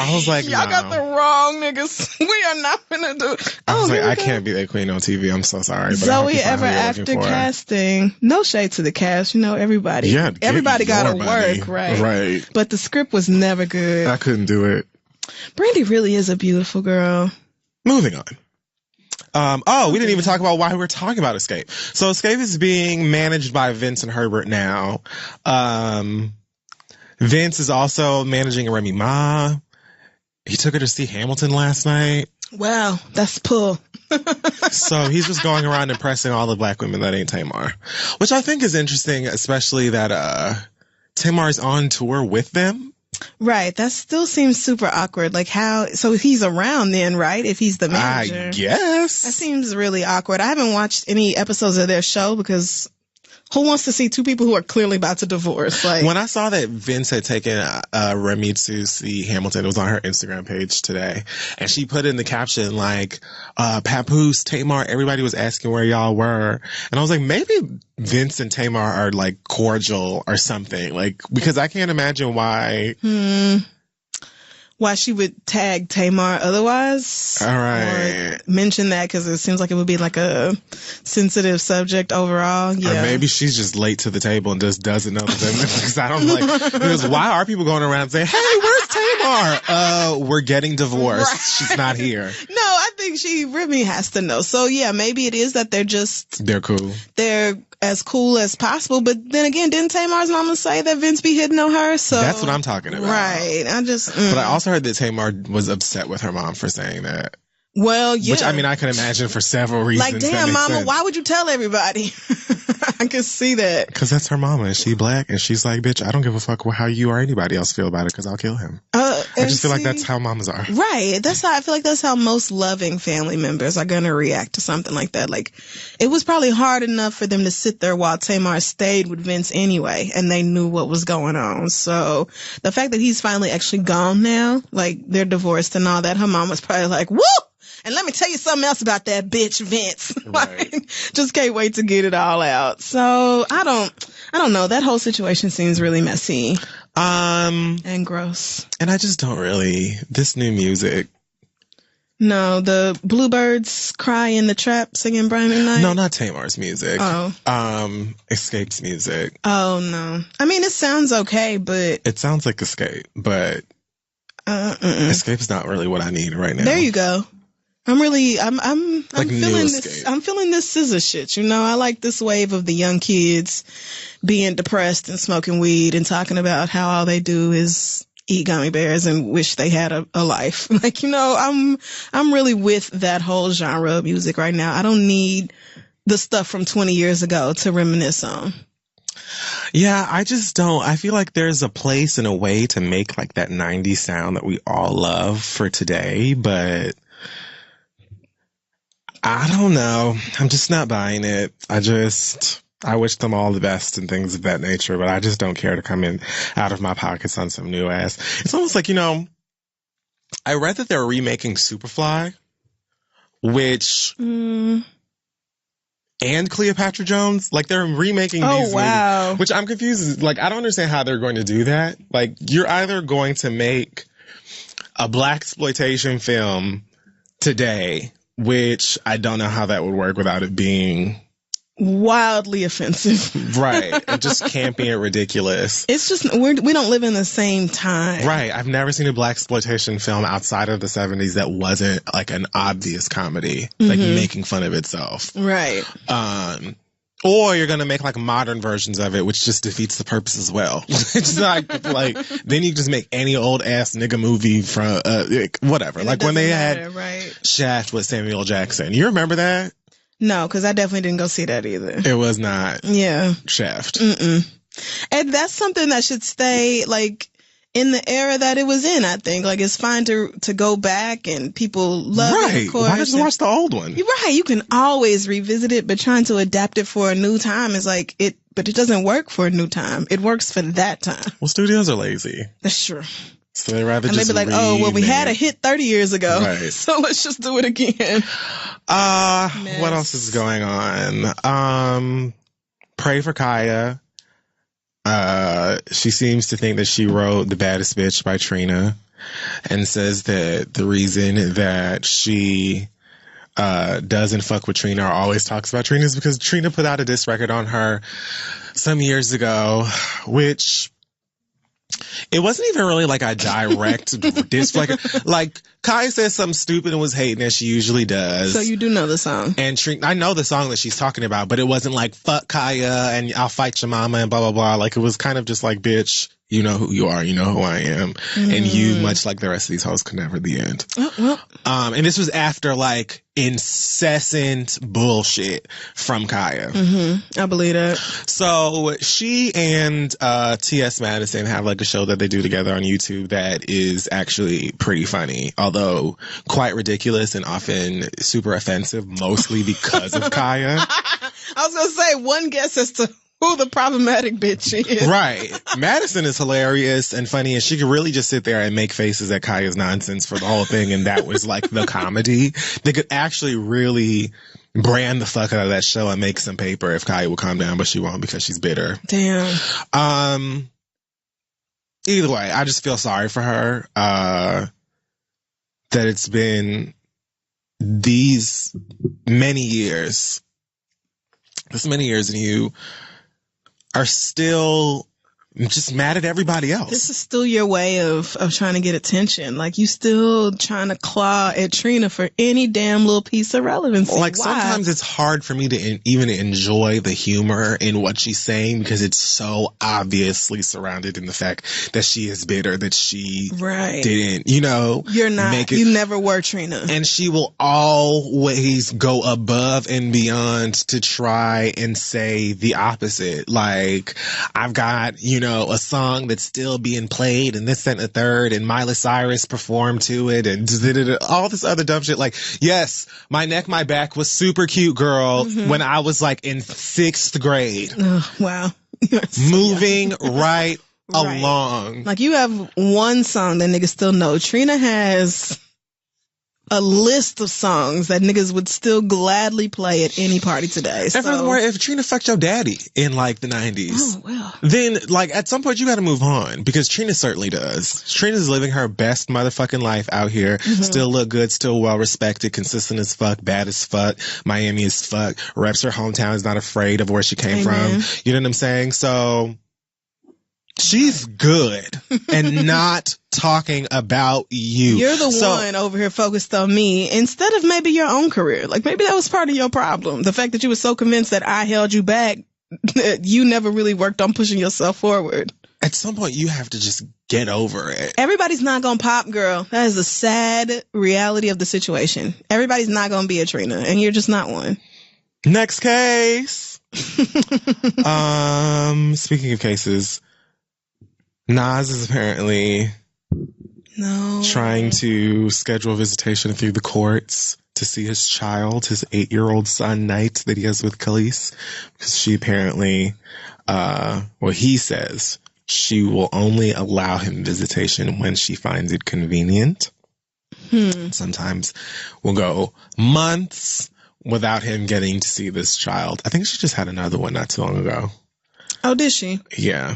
I was like, y'all got the wrong niggas. We are not gonna do it. I was like, I can't be that queen on TV. I'm so sorry. But Zoe Ever After casting. No shade to the cast. You know, everybody gotta work, right? Right. But the script was never good. I couldn't do it. Brandy really is a beautiful girl. Moving on. We didn't even talk about why we're talking about Escape. So Escape is being managed by Vince and Herbert now. Vince is also managing Remy Ma. He took her to see Hamilton last night. Wow, that's pull. So he's just going around impressing all the black women that ain't Tamar, which I think is interesting, especially that Tamar's on tour with them. Right. That still seems super awkward. Like so he's around then, right? If he's the manager. I guess. That seems really awkward. I haven't watched any episodes of their show because who wants to see two people who are clearly about to divorce? Like, when I saw that Vince had taken Remy to see Hamilton, it was on her Instagram page today, and she put in the caption like, Papoose, Tamar, everybody was asking where y'all were, and I was like, maybe Vince and Tamar are like cordial or something, like, because I can't imagine why she would tag Tamar otherwise. All right. Or mention that because it seems like it would be like a sensitive subject overall. Yeah. Or maybe she's just late to the table and just doesn't know that because I don't because why are people going around saying, hey, where's Tamar? We're getting divorced. Right. She's not here. No, I think Remy has to know. So yeah, maybe it is that they're cool. They're as cool as possible. But then again, didn't Tamar's mama say that Vince be hitting on her? So that's what I'm talking about. Right. But I also heard that Tamar was upset with her mom for saying that. Well, yeah. Which, I mean, I can imagine for several reasons. Like, damn, mama, sense. why would you tell everybody? I can see that. Because that's her mama, and she black, and she's like, bitch, I don't give a fuck how you or anybody else feel about it, because I'll kill him. I just feel like that's how mamas are. Right. I feel like that's how most loving family members are going to react to something like that. Like, it was probably hard enough for them to sit there while Tamar stayed with Vince anyway, and they knew what was going on. So, the fact that he's finally actually gone now, like, they're divorced and all that, her mom was probably like, woo! And let me tell you something else about that bitch, Vince. Right. Like, just can't wait to get it all out. So I don't know. That whole situation seems really messy. And gross. And I just don't this new music. No, the Bluebirds cry in the trap singing Brian McKnight. No, not Tamar's music. Oh. Escape's music. Oh no. I mean, it sounds okay, but it sounds like Escape, but Escape's not really what I need right now. There you go. I'm feeling this. Escape. I'm feeling this scissor shit. You know, I like this wave of the young kids being depressed and smoking weed and talking about how all they do is eat gummy bears and wish they had a life. Like, you know, I'm really with that whole genre of music right now. I don't need the stuff from 20 years ago to reminisce on. Yeah, I just don't. I feel like there's a place and a way to make like that 90s sound that we all love for today, but I don't know. I'm just not buying it. I wish them all the best and things of that nature, but I just don't care to come in out of my pockets on some new ass. It's almost like, you know, I read that they're remaking Superfly, which and Cleopatra Jones, like they're remaking these movies, which I'm confused. Like, I don't understand how they're going to do that. Like, you're either going to make a blaxploitation film today, which I don't know how that would work without it being wildly offensive. Right. And just campy and ridiculous. It's just, we don't live in the same time. Right. I've never seen a blaxploitation film outside of the 70s that wasn't like an obvious comedy, like making fun of itself. Right. Or you're going to make like modern versions of it, which just defeats the purpose as well. It's like, then you just make any old ass nigga movie from, whatever. And like when they had Shaft with Samuel Jackson. You remember that? No, because I definitely didn't go see that either. It was not. Yeah. Shaft. And that's something that should stay like in the era that it was in, I think. Like, it's fine to go back and people love it, of course. Why just watch the old one? Right. You can always revisit it, but trying to adapt it for a new time is like but it doesn't work for a new time. It works for that time. Well, studios are lazy. That's true. So they rather just like, oh, well, we had a hit 30 years ago. Right. So let's just do it again. What else is going on? Pray for Kaya. She seems to think that she wrote The Baddest Bitch by Trina and says that the reason that she doesn't fuck with Trina or always talks about Trina is because Trina put out a diss record on her some years ago, which it wasn't even really like a direct diss. Like Kai said something stupid and was hating, as she usually does. So you do know the song. And I know the song that she's talking about, but it wasn't like, fuck Kaya and I'll fight your mama and blah, blah, blah. Like, it was kind of just like, bitch, you know who you are, you know who I am. And you, much like the rest of these hoes, can never the end. And this was after like incessant bullshit from Kaya. I believe that. So she and T.S. Madison have like a show that they do together on YouTube that is actually pretty funny, although quite ridiculous and often super offensive, mostly because of Kaya. I was going to say, one guess as to who the problematic bitch is. Right. Madison is hilarious and funny, and she could really just sit there and make faces at Kaya's nonsense for the whole thing, and that was like the comedy. They could actually really brand the fuck out of that show and make some paper if Kaya would calm down, but she won't because she's bitter. Damn. Either way, I just feel sorry for her, that it's been these many years, and you are still just mad at everybody else. This is still your way of trying to get attention. Like, you still trying to claw at Trina for any damn little piece of relevancy. Like, why? sometimes it's hard for me to even enjoy the humor in what she's saying because it's so obviously surrounded in the fact that she is bitter, that she didn't, You're not. You never were Trina. And she will always go above and beyond to try and say the opposite. Like, I've got, a song that's still being played and this and the third, and Miley Cyrus performed to it and all this other dumb shit. Like, yes, My Neck, My Back was super cute, girl, when I was like in 6th grade. Oh, wow. Moving right along. Like, you have one song that niggas still know. Trina has a list of songs that niggas would still gladly play at any party today. And furthermore, if Trina fucked your daddy in like the 90s, then like at some point you got to move on, because Trina certainly does. Trina's living her best motherfucking life out here. Still look good, still well respected, consistent as fuck, bad as fuck, Miami as fuck, reps her hometown, is not afraid of where she came from. You know what I'm saying? So she's good and not talking about you. You're the one over here focused on me instead of maybe your own career. Like, maybe that was part of your problem. The fact that you were so convinced that I held you back, that you never really worked on pushing yourself forward. At some point, you have to just get over it. Everybody's not gonna pop, girl. That is the sad reality of the situation. Everybody's not gonna be a Trina, and you're just not one. Next case. Speaking of cases, Nas is apparently trying to schedule a visitation through the courts to see his child, his 8-year-old son, Knight, that he has with Khalees, because she apparently, he says she will only allow him visitation when she finds it convenient. Sometimes we'll go months without him getting to see this child. I think she just had another one not too long ago. Oh, did she? Yeah.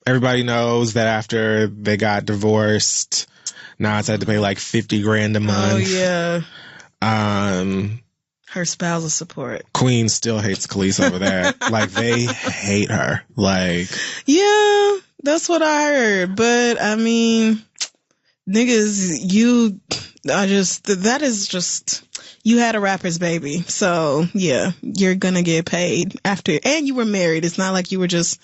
Everybody knows that after they got divorced, Nas had to pay like $50,000 a month. Oh, yeah. Her spousal support. Queen still hates Khalees over that. Like, they hate her. Like, yeah, that's what I heard. But I mean, niggas, that is just, you had a rapper's baby. So yeah, you're gonna get paid after, and you were married. It's not like you were just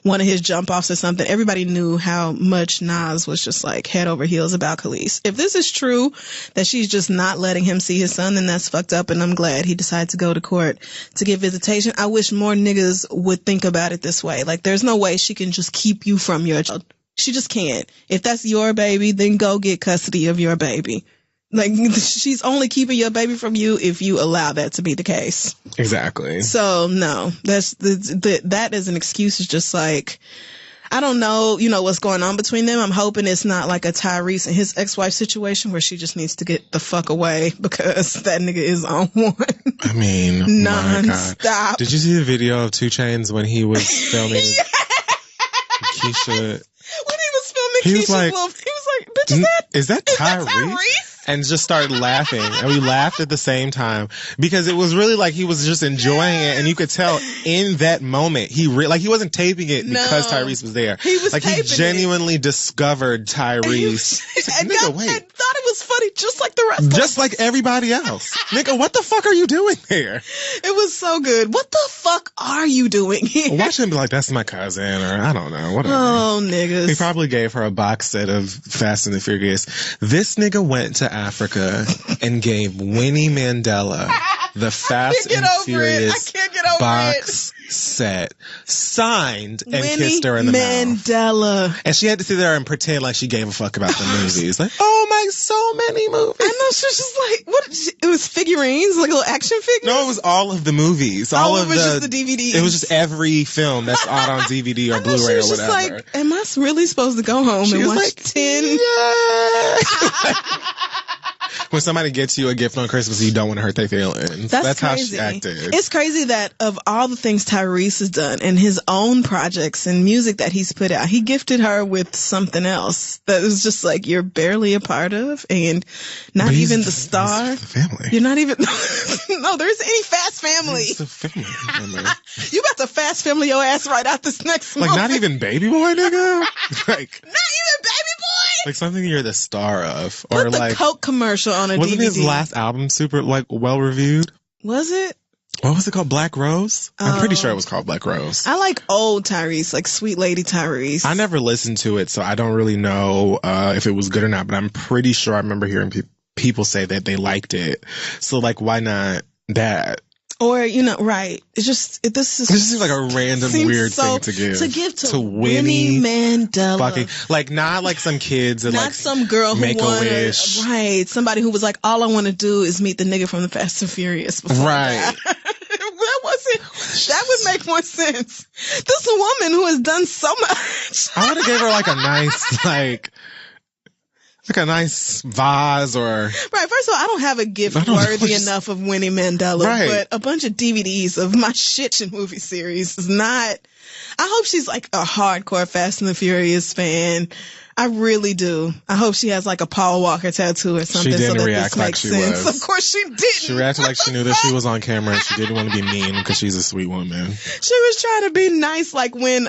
one of his jump offs or something. Everybody knew how much Nas was just like head over heels about Khalees. If this is true, that she's just not letting him see his son, then that's fucked up, and I'm glad he decided to go to court to get visitation. I wish more niggas would think about it this way. Like, there's no way she can just keep you from your child. She just can't. If that's your baby, then go get custody of your baby. Like, she's only keeping your baby from you if you allow that to be the case. exactly. So no, that as an excuse is just like, I don't know, what's going on between them. I'm hoping it's not like a Tyrese and his ex-wife situation where she just needs to get the fuck away because that nigga is on one. I mean, nonstop. my God. Did you see the video of 2 Chainz when he was filming Keisha? When he was filming He was Keisha's like, he was like, bitch, is that Tyrese? And just started laughing. And we laughed at the same time because it was really like he was just enjoying it. And you could tell in that moment, he wasn't taping it because Tyrese was there. He was like, he genuinely discovered Tyrese. And thought it was funny just like the rest of us. Just like everybody else. Nigga, what the fuck are you doing there? It was so good. What the fuck are you doing here? Watch him be like, that's my cousin, or I don't know, whatever. Oh, niggas. He probably gave her a box set of Fast and the Furious. This nigga went to Africa and gave Winnie Mandela the Fast and Furious box set, signed, and Winnie kissed her in the Mandela. mouth. And she had to sit there and pretend like she gave a fuck about the movies. Like, oh my, so many movies. I know, she was just like, what? It was figurines, like little action figures? No, it was all of the movies. All of it was just the DVDs. It was just every film that's out on DVD or Blu-ray or whatever. She was like, am I really supposed to go home and watch like, 10? Yeah. When somebody gets you a gift on Christmas, you don't want to hurt their feelings. That's how she acted. It's crazy that of all the things Tyrese has done and his own projects and music that he's put out, he gifted her with something else that was just like, you're barely a part of and not even the star. The family. You're not even, no, there isn't any Fast Family. It's a family. You about to Fast Family your ass right out this next month. Like, not even Baby Boy, nigga? Like, not even Baby Boy? Like something you're the star of. Put or the like Coke commercial on a wasn't DVD. his last album super like well reviewed? Was it? What was it called? Black Rose? I'm pretty sure it was called Black Rose. I like old Tyrese, like Sweet Lady Tyrese. I never listened to it, so I don't really know if it was good or not, but I'm pretty sure I remember hearing people say that they liked it. So like, why not that? Or, right. It's just, this is. This seems like a random weird thing to give. To give to Winnie Mandela. Fucking, like, not like some kids that not like some girl who make wanted, a wish. Right. Somebody who was like, all I want to do is meet the nigga from the Fast and Furious. Right. That would make more sense. This woman who has done so much. I would have gave her like a nice, like a nice vase or. Right. First of all, I don't have a gift worthy enough of Winnie Mandela, right. But a bunch of DVDs of my shit movie series is not. I hope she's like a hardcore Fast and the Furious fan. I really do. I hope she has like a Paul Walker tattoo or something. She didn't so that react this like makes she sense. was. Of course she didn't. She reacted like she knew that she was on camera and she didn't want to be mean because she's a sweet woman. She was trying to be nice, like when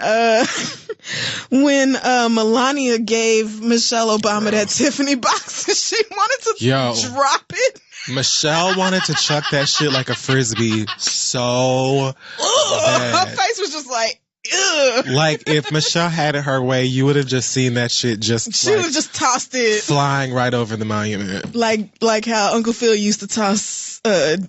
Melania gave Michelle Obama that Tiffany box and she wanted to drop it. Michelle wanted to chuck that shit like a frisbee so bad. Her face was just like, ugh. Like, if Michelle had it her way, you would have just seen that shit She would have just tossed it. Flying right over the monument. Like how Uncle Phil used to toss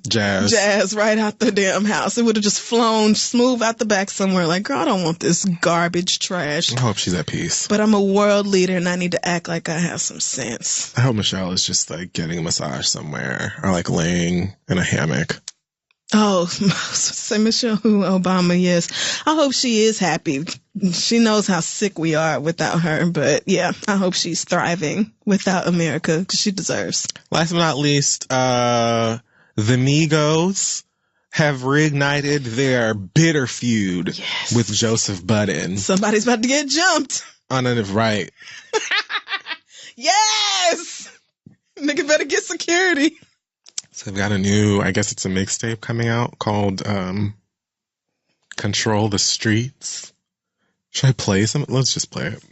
jazz right out the damn house. It would have just flown smooth out the back somewhere. Like, girl, I don't want this garbage trash. I hope she's at peace. But I'm a world leader and I need to act like I have some sense. I hope Michelle is just like getting a massage somewhere or like laying in a hammock. Oh, say Michelle Obama, yes. I hope she is happy. She knows how sick we are without her, but yeah, I hope she's thriving without America because she deserves. Last but not least, the Migos have reignited their bitter feud with Joseph Budden. Somebody's about to get jumped. On the right. Yes! Nigga better get security. So they've got a new, I guess it's a mixtape coming out called Control the Streets. Should I play some? Let's just play it.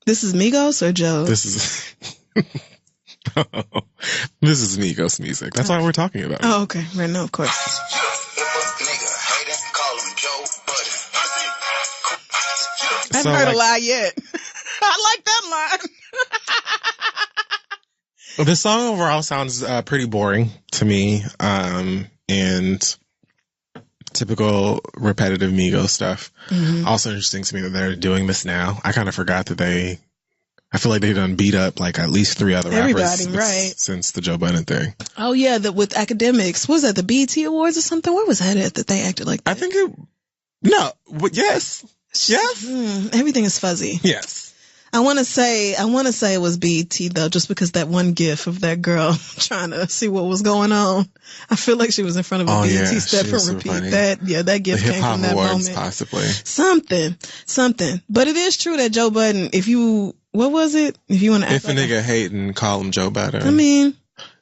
This is Migos or Joe? This is this is Migos music. That's what we're talking about. Oh, okay. Right now, of course. I haven't heard a lie yet. I like that line. The song overall sounds pretty boring to me, and typical repetitive Migos stuff. Mm-hmm. Also interesting to me that they're doing this now. I kind of forgot that I feel like they done beat up like at least 3 other rappers since the Joe Budden thing. Oh yeah, with academics. What was that, the BET Awards or something? Where was that at that they acted like that? I think yes. Everything is fuzzy. Yes. I want to say it was BET though, just because that one gif of that girl trying to see what was going on. I feel like she was in front of a BET step and repeat. So that gif came from that moment. Possibly. Something. But it is true that Joe Budden, what was it? If you want to act if a nigga hating, call him Joe Budden. I mean,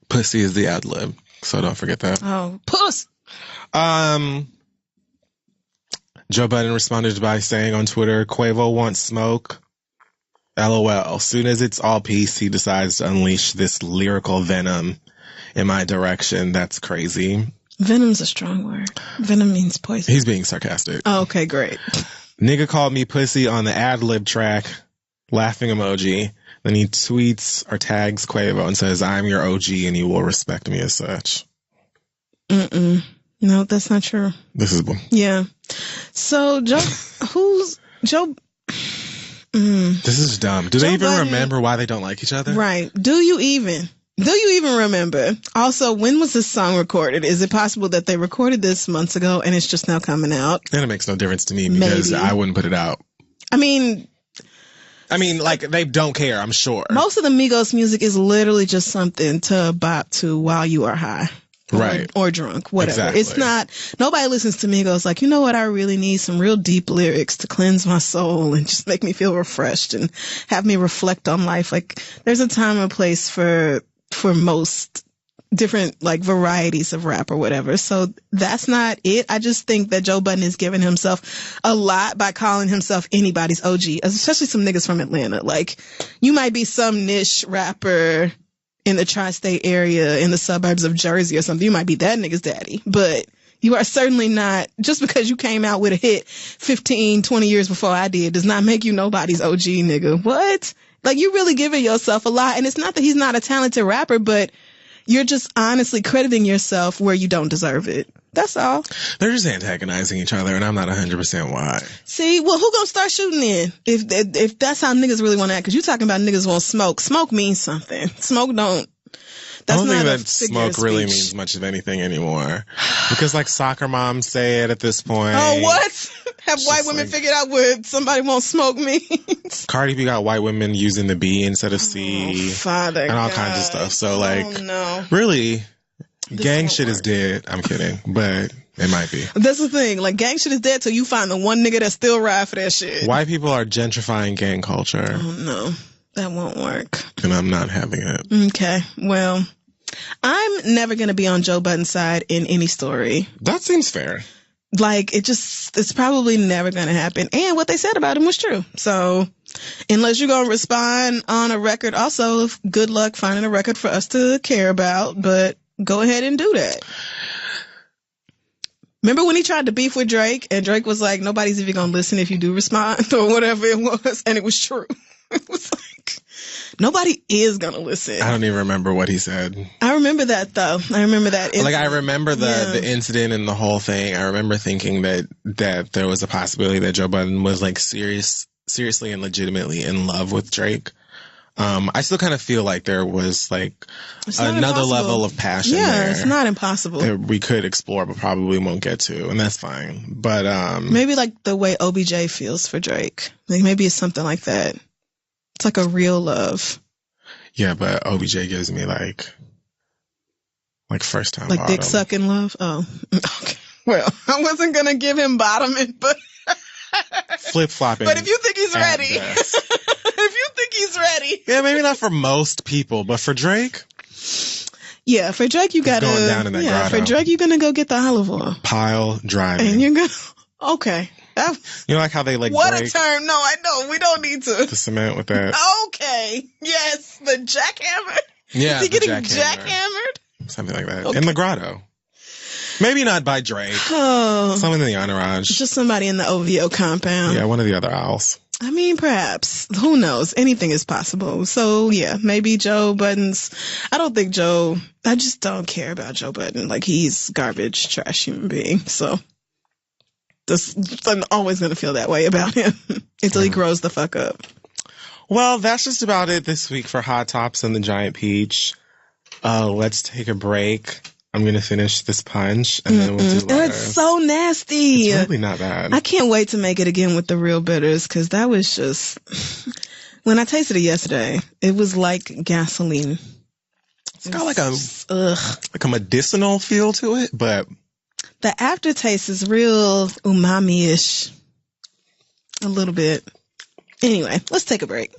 pussy is the ad lib, so don't forget that. Oh, puss. Joe Budden responded by saying on Twitter, Quavo wants smoke. LOL. Soon as it's all peace, he decides to unleash this lyrical venom in my direction. That's crazy. Venom's a strong word. Venom means poison. He's being sarcastic. Oh, okay, great. Nigga called me pussy on the ad lib track. Laughing emoji. Then he tweets or tags Quavo and says, I'm your OG and you will respect me as such. No, that's not true. This is... Yeah. So, Joe... who's... Joe... This is dumb. Do Joe they even Budden, remember why they don't like each other? Right. Do you even remember? Also, when was this song recorded? Is it possible that they recorded this months ago and it's just now coming out? And it makes no difference to me because I wouldn't put it out. I mean, like, they don't care, I'm sure. Most of the Migos music is literally just something to bop to while you are high. Right. Or drunk, whatever. Exactly. It's not, nobody listens to Migos like, you know what, I really need some real deep lyrics to cleanse my soul and just make me feel refreshed and have me reflect on life. Like, there's a time and place for most different, like, varieties of rap or whatever. So that's not it. I just think that Joe Budden is giving himself a lot by calling himself anybody's OG, especially some niggas from Atlanta. Like, you might be some niche rapper in the tri-state area, in the suburbs of Jersey or something. You might be that nigga's daddy, but you are certainly not, just because you came out with a hit 15, 20 years before I did, does not make you nobody's OG, nigga. What? Like, you really giving yourself a lot. And it's not that he's not a talented rapper, but you're just honestly crediting yourself where you don't deserve it. That's all. They're just antagonizing each other, and I'm not 100% why. See, well, who gonna start shooting in? If that's how niggas really want to act? Because you talking about niggas want smoke. Smoke means something. Smoke don't. That's I don't not think that smoke really means much of anything anymore. Because, like, soccer moms say it at this point. Oh, what? Have white women figured out what somebody won't smoke means? Cardi B got white women using the B instead of C. Father and all God. kinds of stuff. So, like, no. Really, gang shit is dead. I'm kidding. But it might be. That's the thing. Like, gang shit is dead till you find the one nigga that still ride for that shit. White people are gentrifying gang culture. Oh, no. That won't work. And I'm not having it. Okay. Well, I'm never going to be on Joe Budden's side in any story. That seems fair. Like, it's probably never going to happen. And what they said about him was true. So, unless you're going to respond on a record, also, good luck finding a record for us to care about. But go ahead and do that. Remember when he tried to beef with Drake and Drake was like, nobody's even going to listen if you do respond or whatever it was. And it was true. It was like, nobody is going to listen. I don't even remember what he said. I remember that though. I remember that. Like, I remember the incident and the whole thing. I remember thinking that there was a possibility that Joe Budden was like seriously and legitimately in love with Drake. I still kind of feel like there was like another level of passion there. Yeah, it's not impossible. That we could explore, but probably won't get to, and that's fine. But maybe like the way OBJ feels for Drake. Like, maybe it's something like that. It's like a real love. Yeah, but OBJ gives me like first time like bottom. Dick sucking love. Oh, okay. Well, I wasn't gonna give him bottoming, but flip flopping. But if you think he's ready, if you think he's ready, yeah, maybe not for most people, but for Drake. Yeah, for Drake, you gotta. Going down in that grotto. For Drake, you're gonna go get the olive oil. Pile driving. And you're gonna. Okay. You know, like how they like what break a term. No, I know. We don't need to. the cement with that. Okay. Yes, the jackhammer. Yeah, Is he getting jackhammered? Something like that. Okay. In the grotto. Maybe not by Drake. Oh. Someone in the entourage. Just somebody in the OVO compound. Yeah, one of the other owls. I mean, perhaps. Who knows? Anything is possible. So, yeah, maybe Joe Budden's. I just don't care about Joe Budden. Like, he's garbage, trash human being. So, I'm always going to feel that way about him until he grows the fuck up. Well, that's just about it this week for Hot Tops and the Giant Peach. Let's take a break. I'm going to finish this punch and then we'll do letters. It's so nasty. It's really not bad. I can't wait to make it again with the real bitters because that was just... When I tasted it yesterday, it was like gasoline. It's got like a medicinal feel to it, but... The aftertaste is real umami-ish. A little bit. Anyway, let's take a break.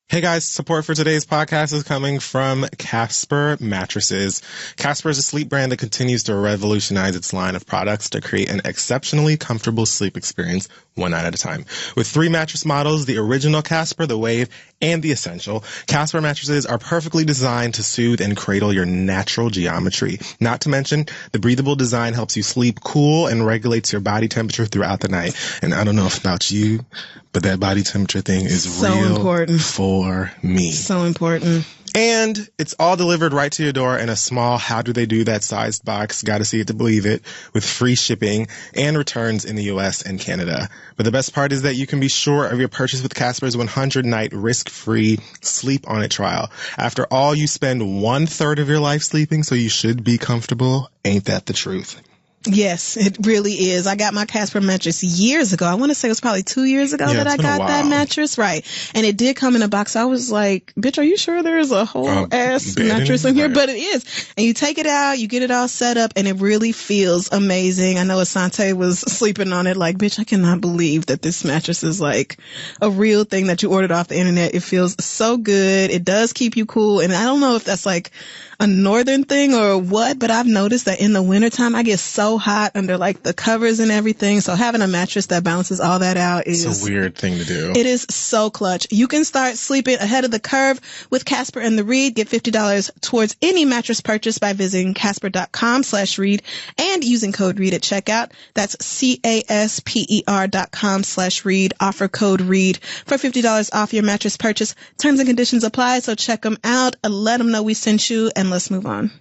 Hey guys, support for today's podcast is coming from Casper Mattresses. Casper is a sleep brand that continues to revolutionize its line of products to create an exceptionally comfortable sleep experience one night at a time. With 3 mattress models, the original Casper, the Wave, and the Essential, Casper mattresses are perfectly designed to soothe and cradle your natural geometry. Not to mention, the breathable design helps you sleep cool and regulates your body temperature throughout the night. And I don't know about you, but that body temperature thing is so real important for me. So important. And it's all delivered right to your door in a small how do they do that sized box. Got to see it to believe it, with free shipping and returns in the US and Canada. But the best part is that you can be sure of your purchase with Casper's 100-night risk-free sleep on it trial. After all, you spend 1/3 of your life sleeping, so you should be comfortable. Ain't that the truth? Yes, it really is. I got my Casper mattress years ago. I want to say it was probably 2 years ago that I got that mattress. Right. And it did come in a box. I was like, bitch, are you sure there's a whole ass mattress in here? But it is. And you take it out, you get it all set up, and it really feels amazing. I know Asante was sleeping on it like, bitch, I cannot believe that this mattress is like a real thing that you ordered off the internet. It feels so good. It does keep you cool. And I don't know if that's like a northern thing or what, but I've noticed that in the wintertime I get so hot under like the covers and everything. So having a mattress that balances all that out is it's a weird thing to do. It is so clutch. You can start sleeping ahead of the curve with Casper and the Reed. Get $50 towards any mattress purchase by visiting casper.com/read and using code READ at checkout. That's CASPER.com/read. Offer code READ for $50 off your mattress purchase. Terms and conditions apply. So check them out. Let them know we sent you, and let's move on.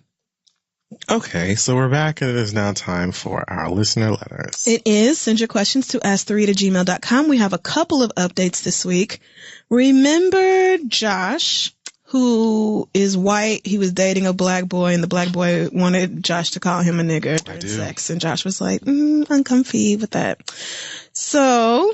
Okay, so we're back, and it is now time for our listener letters. It is. Send your questions to ask3read@gmail.com. We have a couple of updates this week. Remember Josh, who is white? He was dating a black boy, and the black boy wanted Josh to call him a nigger during sex, and Josh was like, uncomfy with that. So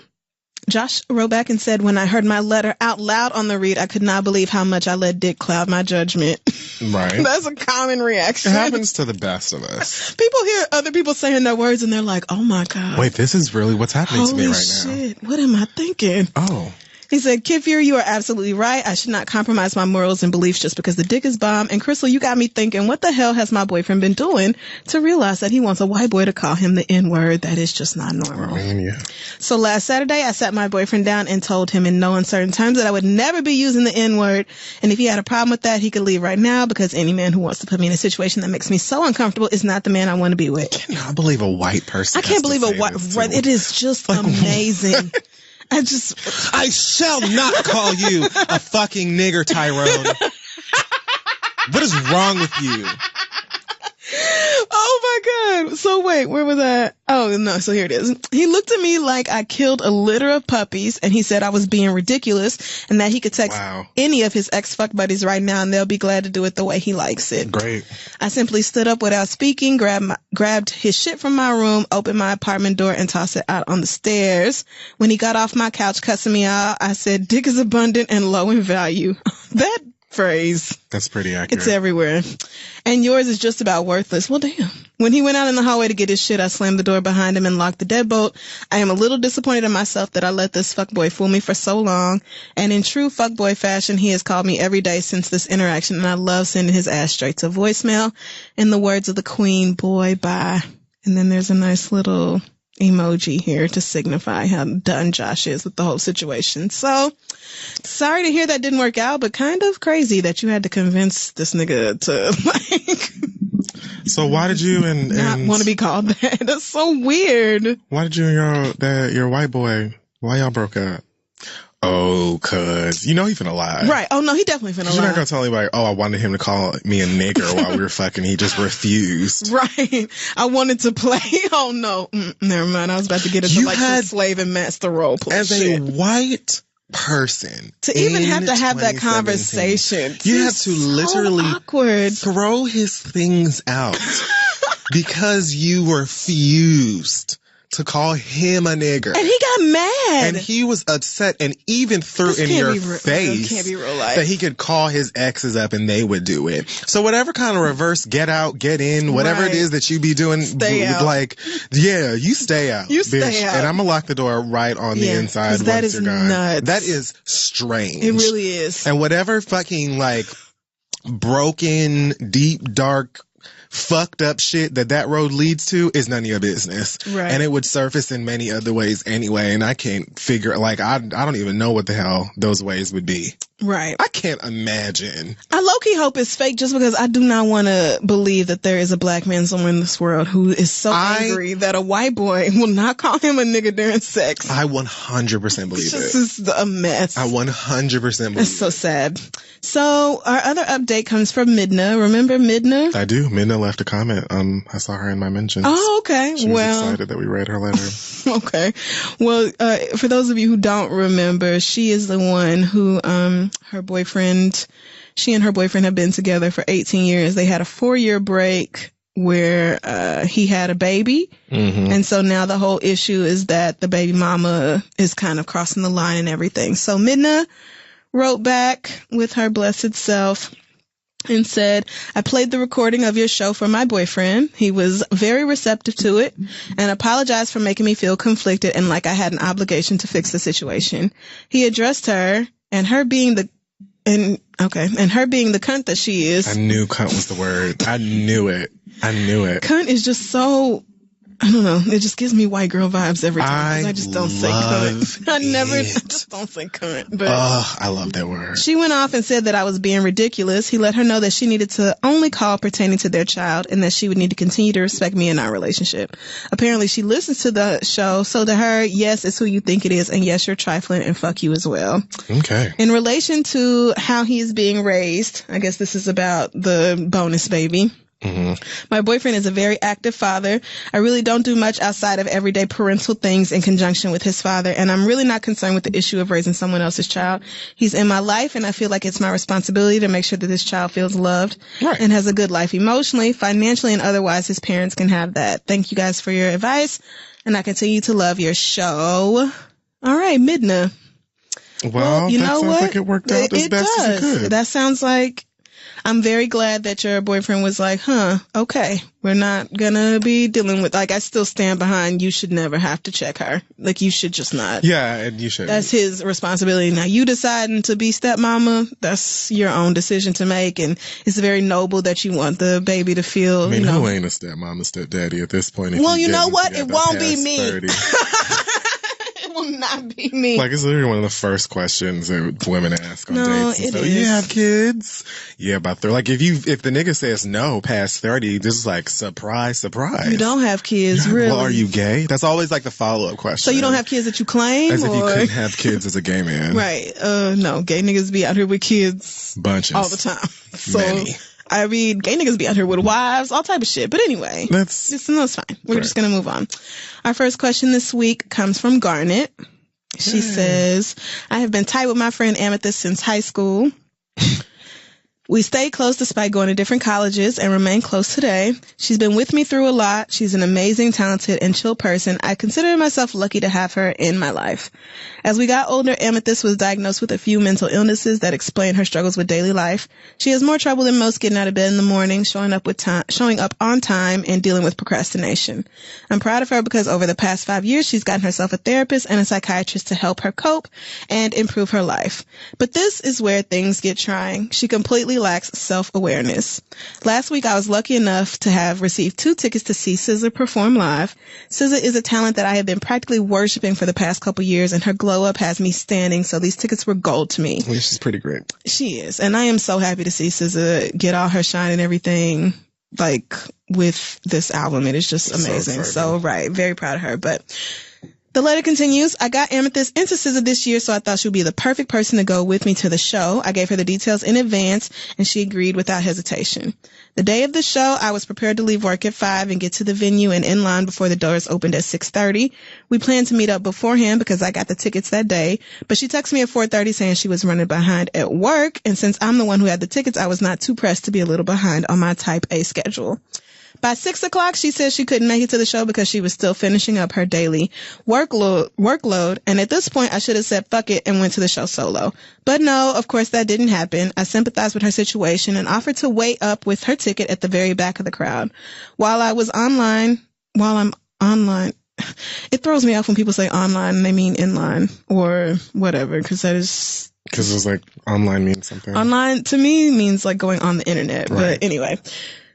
Josh wrote back and said, when I heard my letter out loud on the read, I could not believe how much I let dick cloud my judgment. Right. That's a common reaction. It happens to the best of us. People hear other people saying their words and they're like, oh my God. Wait, this is really what's happening to me right shit. What am I thinking? Oh. He said, Kid Fury, you are absolutely right. I should not compromise my morals and beliefs just because the dick is bomb. And Crystal, you got me thinking, what the hell has my boyfriend been doing to realize that he wants a white boy to call him the N-word? That is just not normal. Yeah. So last Saturday, I sat my boyfriend down and told him in no uncertain terms that I would never be using the N-word. And if he had a problem with that, he could leave right now, because any man who wants to put me in a situation that makes me so uncomfortable is not the man I want to be with. I cannot believe a white person. I can't believe a white, it is just like, amazing. I shall not call you a fucking nigger, Tyrone. What is wrong with you? Oh my God. So wait, where was that? Oh no, so here it is. He looked at me like I killed a litter of puppies, and he said I was being ridiculous and that he could text any of his ex-fuck buddies right now and they'll be glad to do it the way he likes it. Great. I simply stood up without speaking, grabbed his shit from my room, opened my apartment door, and tossed it out on the stairs. When he got off my couch cussing me out, I said, dick is abundant and low in value. That phrase. That's pretty accurate. It's everywhere. And yours is just about worthless. Well, damn. When he went out in the hallway to get his shit, I slammed the door behind him and locked the deadbolt. I am a little disappointed in myself that I let this fuckboy fool me for so long. And in true fuckboy fashion, he has called me every day since this interaction, and I love sending his ass straight to voicemail. In the words of the queen, boy, bye. And then there's a nice little emoji here to signify how done Josh is with the whole situation. So, sorry to hear that didn't work out, but kind of crazy that you had to convince this nigga to, So why did you not want to be called that? That's so weird. Why did you and your white boy, why y'all broke up? Oh, cause you know he finna lie. Right. Oh no, he definitely finna lie. You're not gonna tell anybody, I wanted him to call me a nigger while we were fucking. He just refused. Right. I wanted to play. Oh no. Never mind. I was about to get into some slave and master role play as shit. a white person to even have to have that conversation. You have to literally awkward. throw his things out because you refused to call him a nigger. And he got mad. And he was upset and even threw in your face can't be real life. that he could call his exes up and they would do it. So whatever kind of reverse get out, get in, whatever it is that you be doing, stay out. Like, yeah, you stay out. You bitch. stay out. And I'm going to lock the door right on the inside once you're gone. Nuts. That is strange. It really is. And whatever fucking like broken, deep, dark, fucked up shit that road leads to is none of your business. Right. And it would surface in many other ways anyway. And I can't figure, like, I don't even know what the hell those ways would be. Right. I can't imagine. I low-key hope it's fake just because I do not want to believe that there is a black man somewhere in this world who is so angry that a white boy will not call him a nigga during sex. I 100% believe it. This is a mess. I 100% believe it. It's so sad. So our other update comes from Midna. Remember Midna? I do. Midna left a comment. I saw her in my mentions. Oh, okay. She was excited that we read her letter. Okay. Well, for those of you who don't remember, she is the one who, her boyfriend, she and her boyfriend have been together for 18 years. They had a 4-year break where, he had a baby. Mm-hmm. And so now the whole issue is that the baby mama is kind of crossing the line and everything. So Midna wrote back with her blessed self and said, I played the recording of your show for my boyfriend. He was very receptive to it and apologized for making me feel conflicted and like I had an obligation to fix the situation. He addressed her and her being the cunt that she is. I knew cunt was the word. I knew it. Cunt is just so, I don't know. It just gives me white girl vibes every time. I just don't say cunt. I just don't say cunt. But I love that word. She went off and said that I was being ridiculous. He let her know that she needed to only call pertaining to their child and that she would need to continue to respect me in our relationship. Apparently she listens to the show. So to her, yes, it's who you think it is. And yes, you're trifling and fuck you as well. Okay. In relation to how he is being raised, I guess this is about the bonus baby. Mm-hmm. My boyfriend is a very active father. I really don't do much outside of everyday parental things in conjunction with his father, and I'm really not concerned with the issue of raising someone else's child. He's in my life, and I feel like it's my responsibility to make sure that this child feels loved and has a good life emotionally, financially, and otherwise. His parents can have that. Thank you guys for your advice, and I continue to love your show. All right, Midna. Well, you know what? Like it worked out as best as it could. That sounds like I'm very glad that your boyfriend was like, okay, we're not gonna be dealing with, like, I still stand behind you should never have to check her. Like, you should just not. Yeah, and you should. That's his responsibility. Now, you deciding to be stepmama, that's your own decision to make, and it's very noble that you want the baby to feel, who ain't a stepmama, stepdaddy at this point? Well, you know what? It won't be me. Will not be me. Like, it's literally one of the first questions that women ask on dates. It so, is. You have kids? Yeah, about 30. Like, if the nigga says no past 30, this is like, surprise. You don't have kids, really. Well, are you gay? That's always like the follow-up question. So you don't have kids that you claim? As if you couldn't have kids as a gay man. Right. No, gay niggas be out here with kids. Bunches. All the time. So, Many. I mean, gay niggas be out here with wives, all type of shit. But anyway, that's fine. We're just going to move on. Our first question this week comes from Garnet. She says, I have been tight with my friend Amethyst since high school. We stayed close despite going to different colleges and remain close today. She's been with me through a lot. She's an amazing, talented, and chill person. I consider myself lucky to have her in my life. As we got older, Amethyst was diagnosed with a few mental illnesses that explain her struggles with daily life. She has more trouble than most getting out of bed in the morning, showing up on time, and dealing with procrastination. I'm proud of her because over the past 5 years, she's gotten herself a therapist and a psychiatrist to help her cope and improve her life. But this is where things get trying. She completely lacks self-awareness. Last week, I was lucky enough to have received 2 tickets to see SZA perform live. SZA is a talent that I have been practically worshiping for the past couple years, and her glow up has me standing, so these tickets were gold to me. Yeah, she's pretty great. She is, and I am so happy to see SZA get all her shine and everything, like, with this album. It is just amazing. So right, very proud of her, but... The letter continues, I got Amethyst into SZA this year, so I thought she would be the perfect person to go with me to the show. I gave her the details in advance, and she agreed without hesitation. The day of the show, I was prepared to leave work at 5 and get to the venue and in line before the doors opened at 6:30. We planned to meet up beforehand because I got the tickets that day, but she texted me at 4:30 saying she was running behind at work, and since I'm the one who had the tickets, I was not too pressed to be a little behind on my type A schedule. By 6 o'clock, she said she couldn't make it to the show because she was still finishing up her daily workload, and at this point, I should have said fuck it and went to the show solo. But no, of course, that didn't happen. I sympathized with her situation and offered to wait up with her ticket at the very back of the crowd. While I'm online, it throws me off when people say online and they mean inline or whatever, because it's like online means something. Online to me means like going on the internet, right. But anyway.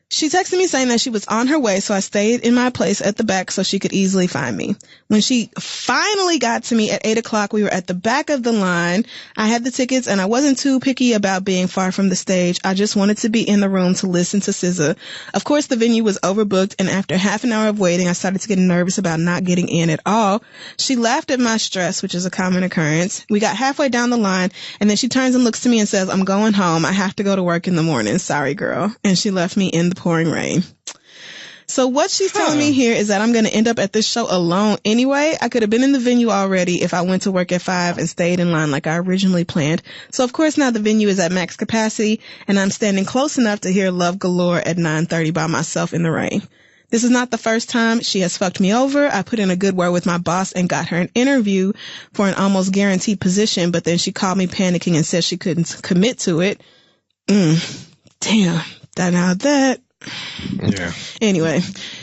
She texted me saying that she was on her way, so I stayed in my place at the back so she could easily find me. When she finally got to me at 8 o'clock, we were at the back of the line. I had the tickets, and I wasn't too picky about being far from the stage. I just wanted to be in the room to listen to SZA. Of course, the venue was overbooked, and after half an hour of waiting, I started to get nervous about not getting in at all. She laughed at my stress, which is a common occurrence. We got halfway down the line, and then she turns and looks to me and says, I'm going home. I have to go to work in the morning. Sorry, girl. And she left me in the pouring rain. So what she's telling me here is that I'm going to end up at this show alone anyway. I could have been in the venue already if I went to work at 5 and stayed in line like I originally planned. So of course now the venue is at max capacity and I'm standing close enough to hear Love Galore at 9:30 by myself in the rain. This is not the first time she has fucked me over. I put in a good word with my boss and got her an interview for an almost guaranteed position, but then she called me panicking and said she couldn't commit to it. Damn. Yeah. Anyway,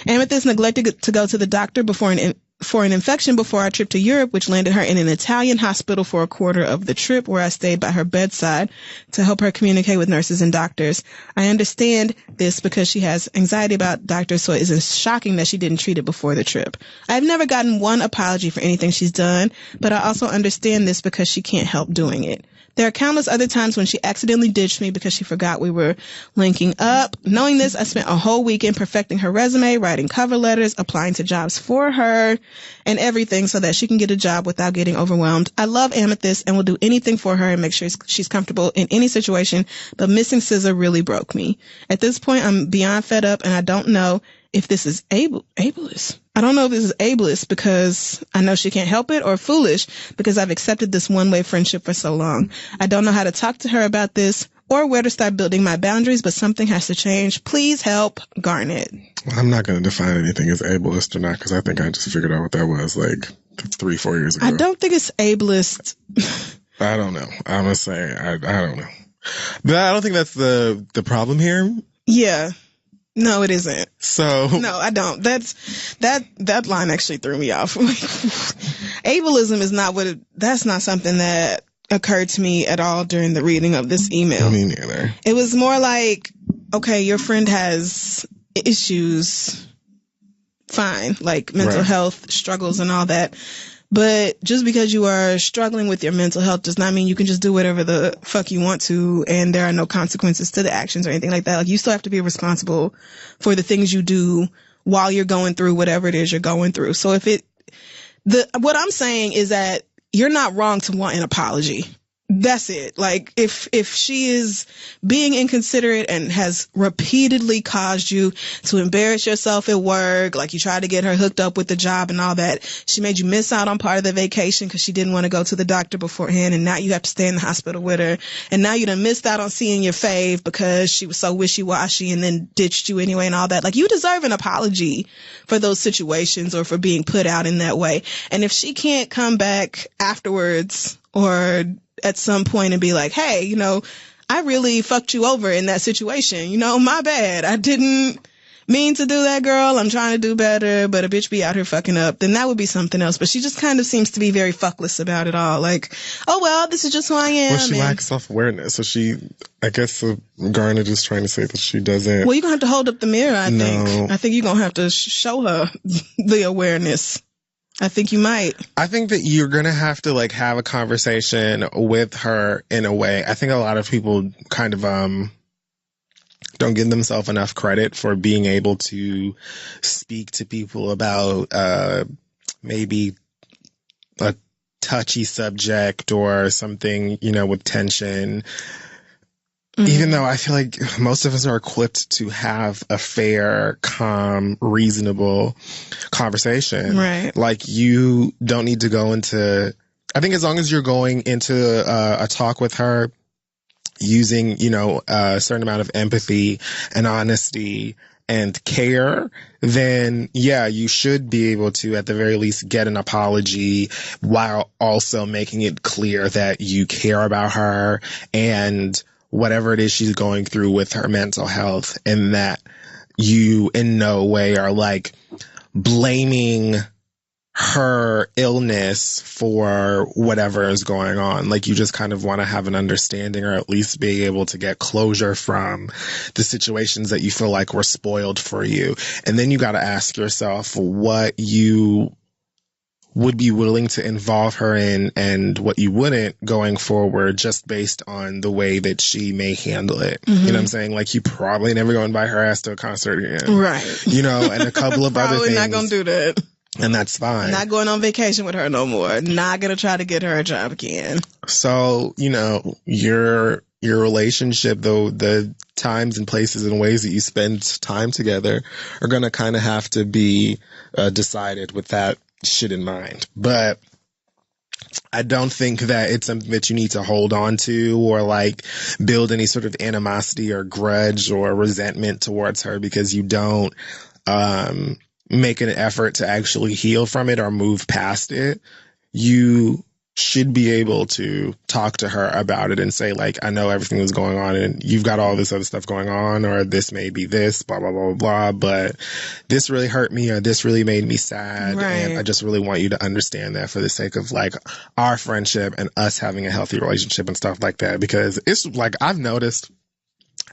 Amethyst neglected to go to the doctor for an infection before our trip to Europe, which landed her in an Italian hospital for a quarter of the trip, where I stayed by her bedside to help her communicate with nurses and doctors. I understand this because she has anxiety about doctors, so it isn't shocking that she didn't treat it before the trip. I've never gotten one apology for anything she's done, but I also understand this because she can't help doing it. There are countless other times when she accidentally ditched me because she forgot we were linking up. Knowing this, I spent a whole weekend perfecting her resume, writing cover letters, applying to jobs for her, and everything so that she can get a job without getting overwhelmed. I love Amethyst and will do anything for her and make sure she's comfortable in any situation, but missing SZA really broke me. At this point, I'm beyond fed up, and I don't know if this is ableist. I don't know if this is ableist because I know she can't help it, or foolish because I've accepted this one-way friendship for so long. I don't know how to talk to her about this or where to start building my boundaries, but something has to change. Please help, Garnet. I'm not going to define anything as ableist or not, because I think I just figured out what that was like 3-4 years ago. I don't think it's ableist. I don't know. I'm going to say, I don't know. But I don't think that's the problem here. Yeah. No, it isn't. So no, I don't. That line actually threw me off. Ableism is not that's not something that occurred to me at all during the reading of this email. Me neither. It was more like, okay, your friend has issues, fine, like mental health struggles and all that. But just because you are struggling with your mental health does not mean you can just do whatever the fuck you want to and there are no consequences to the actions or anything like that. Like, you still have to be responsible for the things you do while you're going through whatever it is you're going through. So what I'm saying is that you're not wrong to want an apology. that's it. Like, if she is being inconsiderate and has repeatedly caused you to embarrass yourself at work, like you tried to get her hooked up with the job and all that, she made you miss out on part of the vacation because she didn't want to go to the doctor beforehand, and now you have to stay in the hospital with her, and now you done missed out on seeing your fave because she was so wishy-washy and then ditched you anyway and all that. Like, you deserve an apology for those situations or for being put out in that way. And if she can't come back afterwards or at some point and be like, hey, you know, I really fucked you over in that situation. You know, my bad. I didn't mean to do that, girl. I'm trying to do better, but a bitch be out here fucking up. Then that would be something else. But she just kind of seems to be very fuckless about it all. Like, oh, well, this is just who I am. Well, she lacks self-awareness. So I guess Garnet is trying to say that she doesn't. Well, you're going to have to hold up the mirror, I think. I think you're going to have to show her the awareness. I think you might. I think that you're going to have to, like, have a conversation with her in a way. I think a lot of people kind of don't give themselves enough credit for being able to speak to people about maybe a touchy subject or something, you know, with tension. Even though I feel like most of us are equipped to have a fair, calm, reasonable conversation. Right. Like, you don't need to go into, I think as long as you're going into a talk with her using, you know, a certain amount of empathy and honesty and care, then yeah, you should be able to at the very least get an apology while also making it clear that you care about her and whatever it is she's going through with her mental health, and that you in no way are like blaming her illness for whatever is going on. Like, you just kind of want to have an understanding or at least be able to get closure from the situations that you feel like were spoiled for you. And then you got to ask yourself what you would be willing to involve her in and what you wouldn't going forward, just based on the way that she may handle it. You know what I'm saying? Like, you probably never go and invite her ass to a concert again. Right. You know, and a couple of other things. Probably not going to do that. And that's fine. Not going on vacation with her no more. Not going to try to get her a job again. So, you know, your relationship, though, the times and places and ways that you spend time together are going to kind of have to be decided with that shit in mind. But I don't think that it's something that you need to hold on to or like build any sort of animosity or grudge or resentment towards her because you don't make an effort to actually heal from it or move past it. You should be able to talk to her about it and say, like, I know everything that's going on and you've got all this other stuff going on, or this may be this, blah, blah, blah, blah, but this really hurt me or this really made me sad. Right. And I just really want you to understand that for the sake of like our friendship and us having a healthy relationship and stuff like that. Because it's like, I've noticed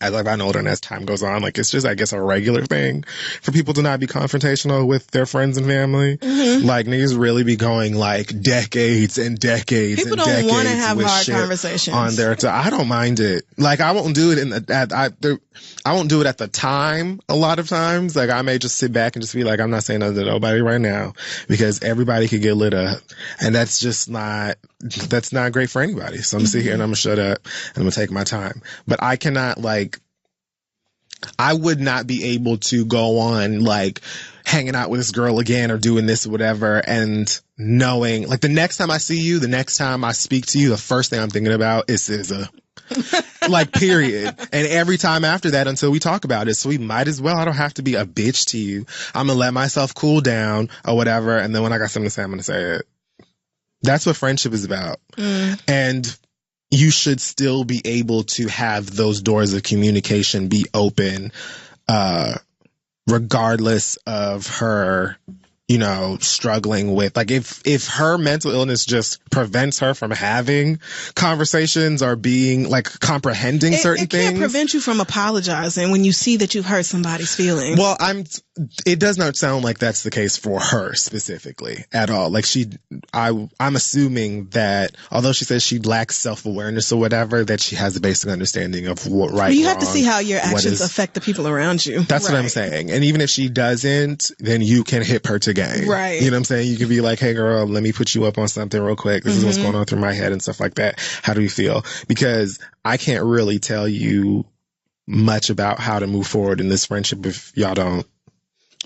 as I've gotten older and as time goes on, like, it's just, I guess, a regular thing for people to not be confrontational with their friends and family. Mm-hmm. Like, niggas really be going like decades and decades people and decades. People don't want to have hard shit conversations on there. I don't mind it. Like, I won't do it I won't do it at the time. A lot of times, like, I may just sit back and just be like, I'm not saying nothing to nobody right now because everybody could get lit up, and that's not great for anybody. So I'm gonna sit here and I'm gonna shut up and I'm gonna take my time. But I cannot, like, I would not be able to go on like hanging out with this girl again or doing this or whatever and knowing like the next time I see you, the next time I speak to you, the first thing I'm thinking about is SZA. Like, period. And every time after that until we talk about it. So we might as well, I don't have to be a bitch to you. I'm gonna let myself cool down or whatever, and then when I got something to say, I'm gonna say it. That's what friendship is about. And you should still be able to have those doors of communication be open, regardless of her, you know, struggling with, like, if her mental illness just prevents her from having conversations or being, like, comprehending certain things. It can't prevent you from apologizing when you see that you've hurt somebody's feelings. Well, it does not sound like that's the case for her specifically at all. Like I'm assuming that although she says she lacks self-awareness or whatever, that she has a basic understanding of what right, you have wrong, to see how your actions affect the people around you. That's what I'm saying. And even if she doesn't, then you can hip her to game. Right. You know what I'm saying? You can be like, hey girl, let me put you up on something real quick. This is what's going on through my head and stuff like that. How do you feel? Because I can't really tell you much about how to move forward in this friendship if y'all don't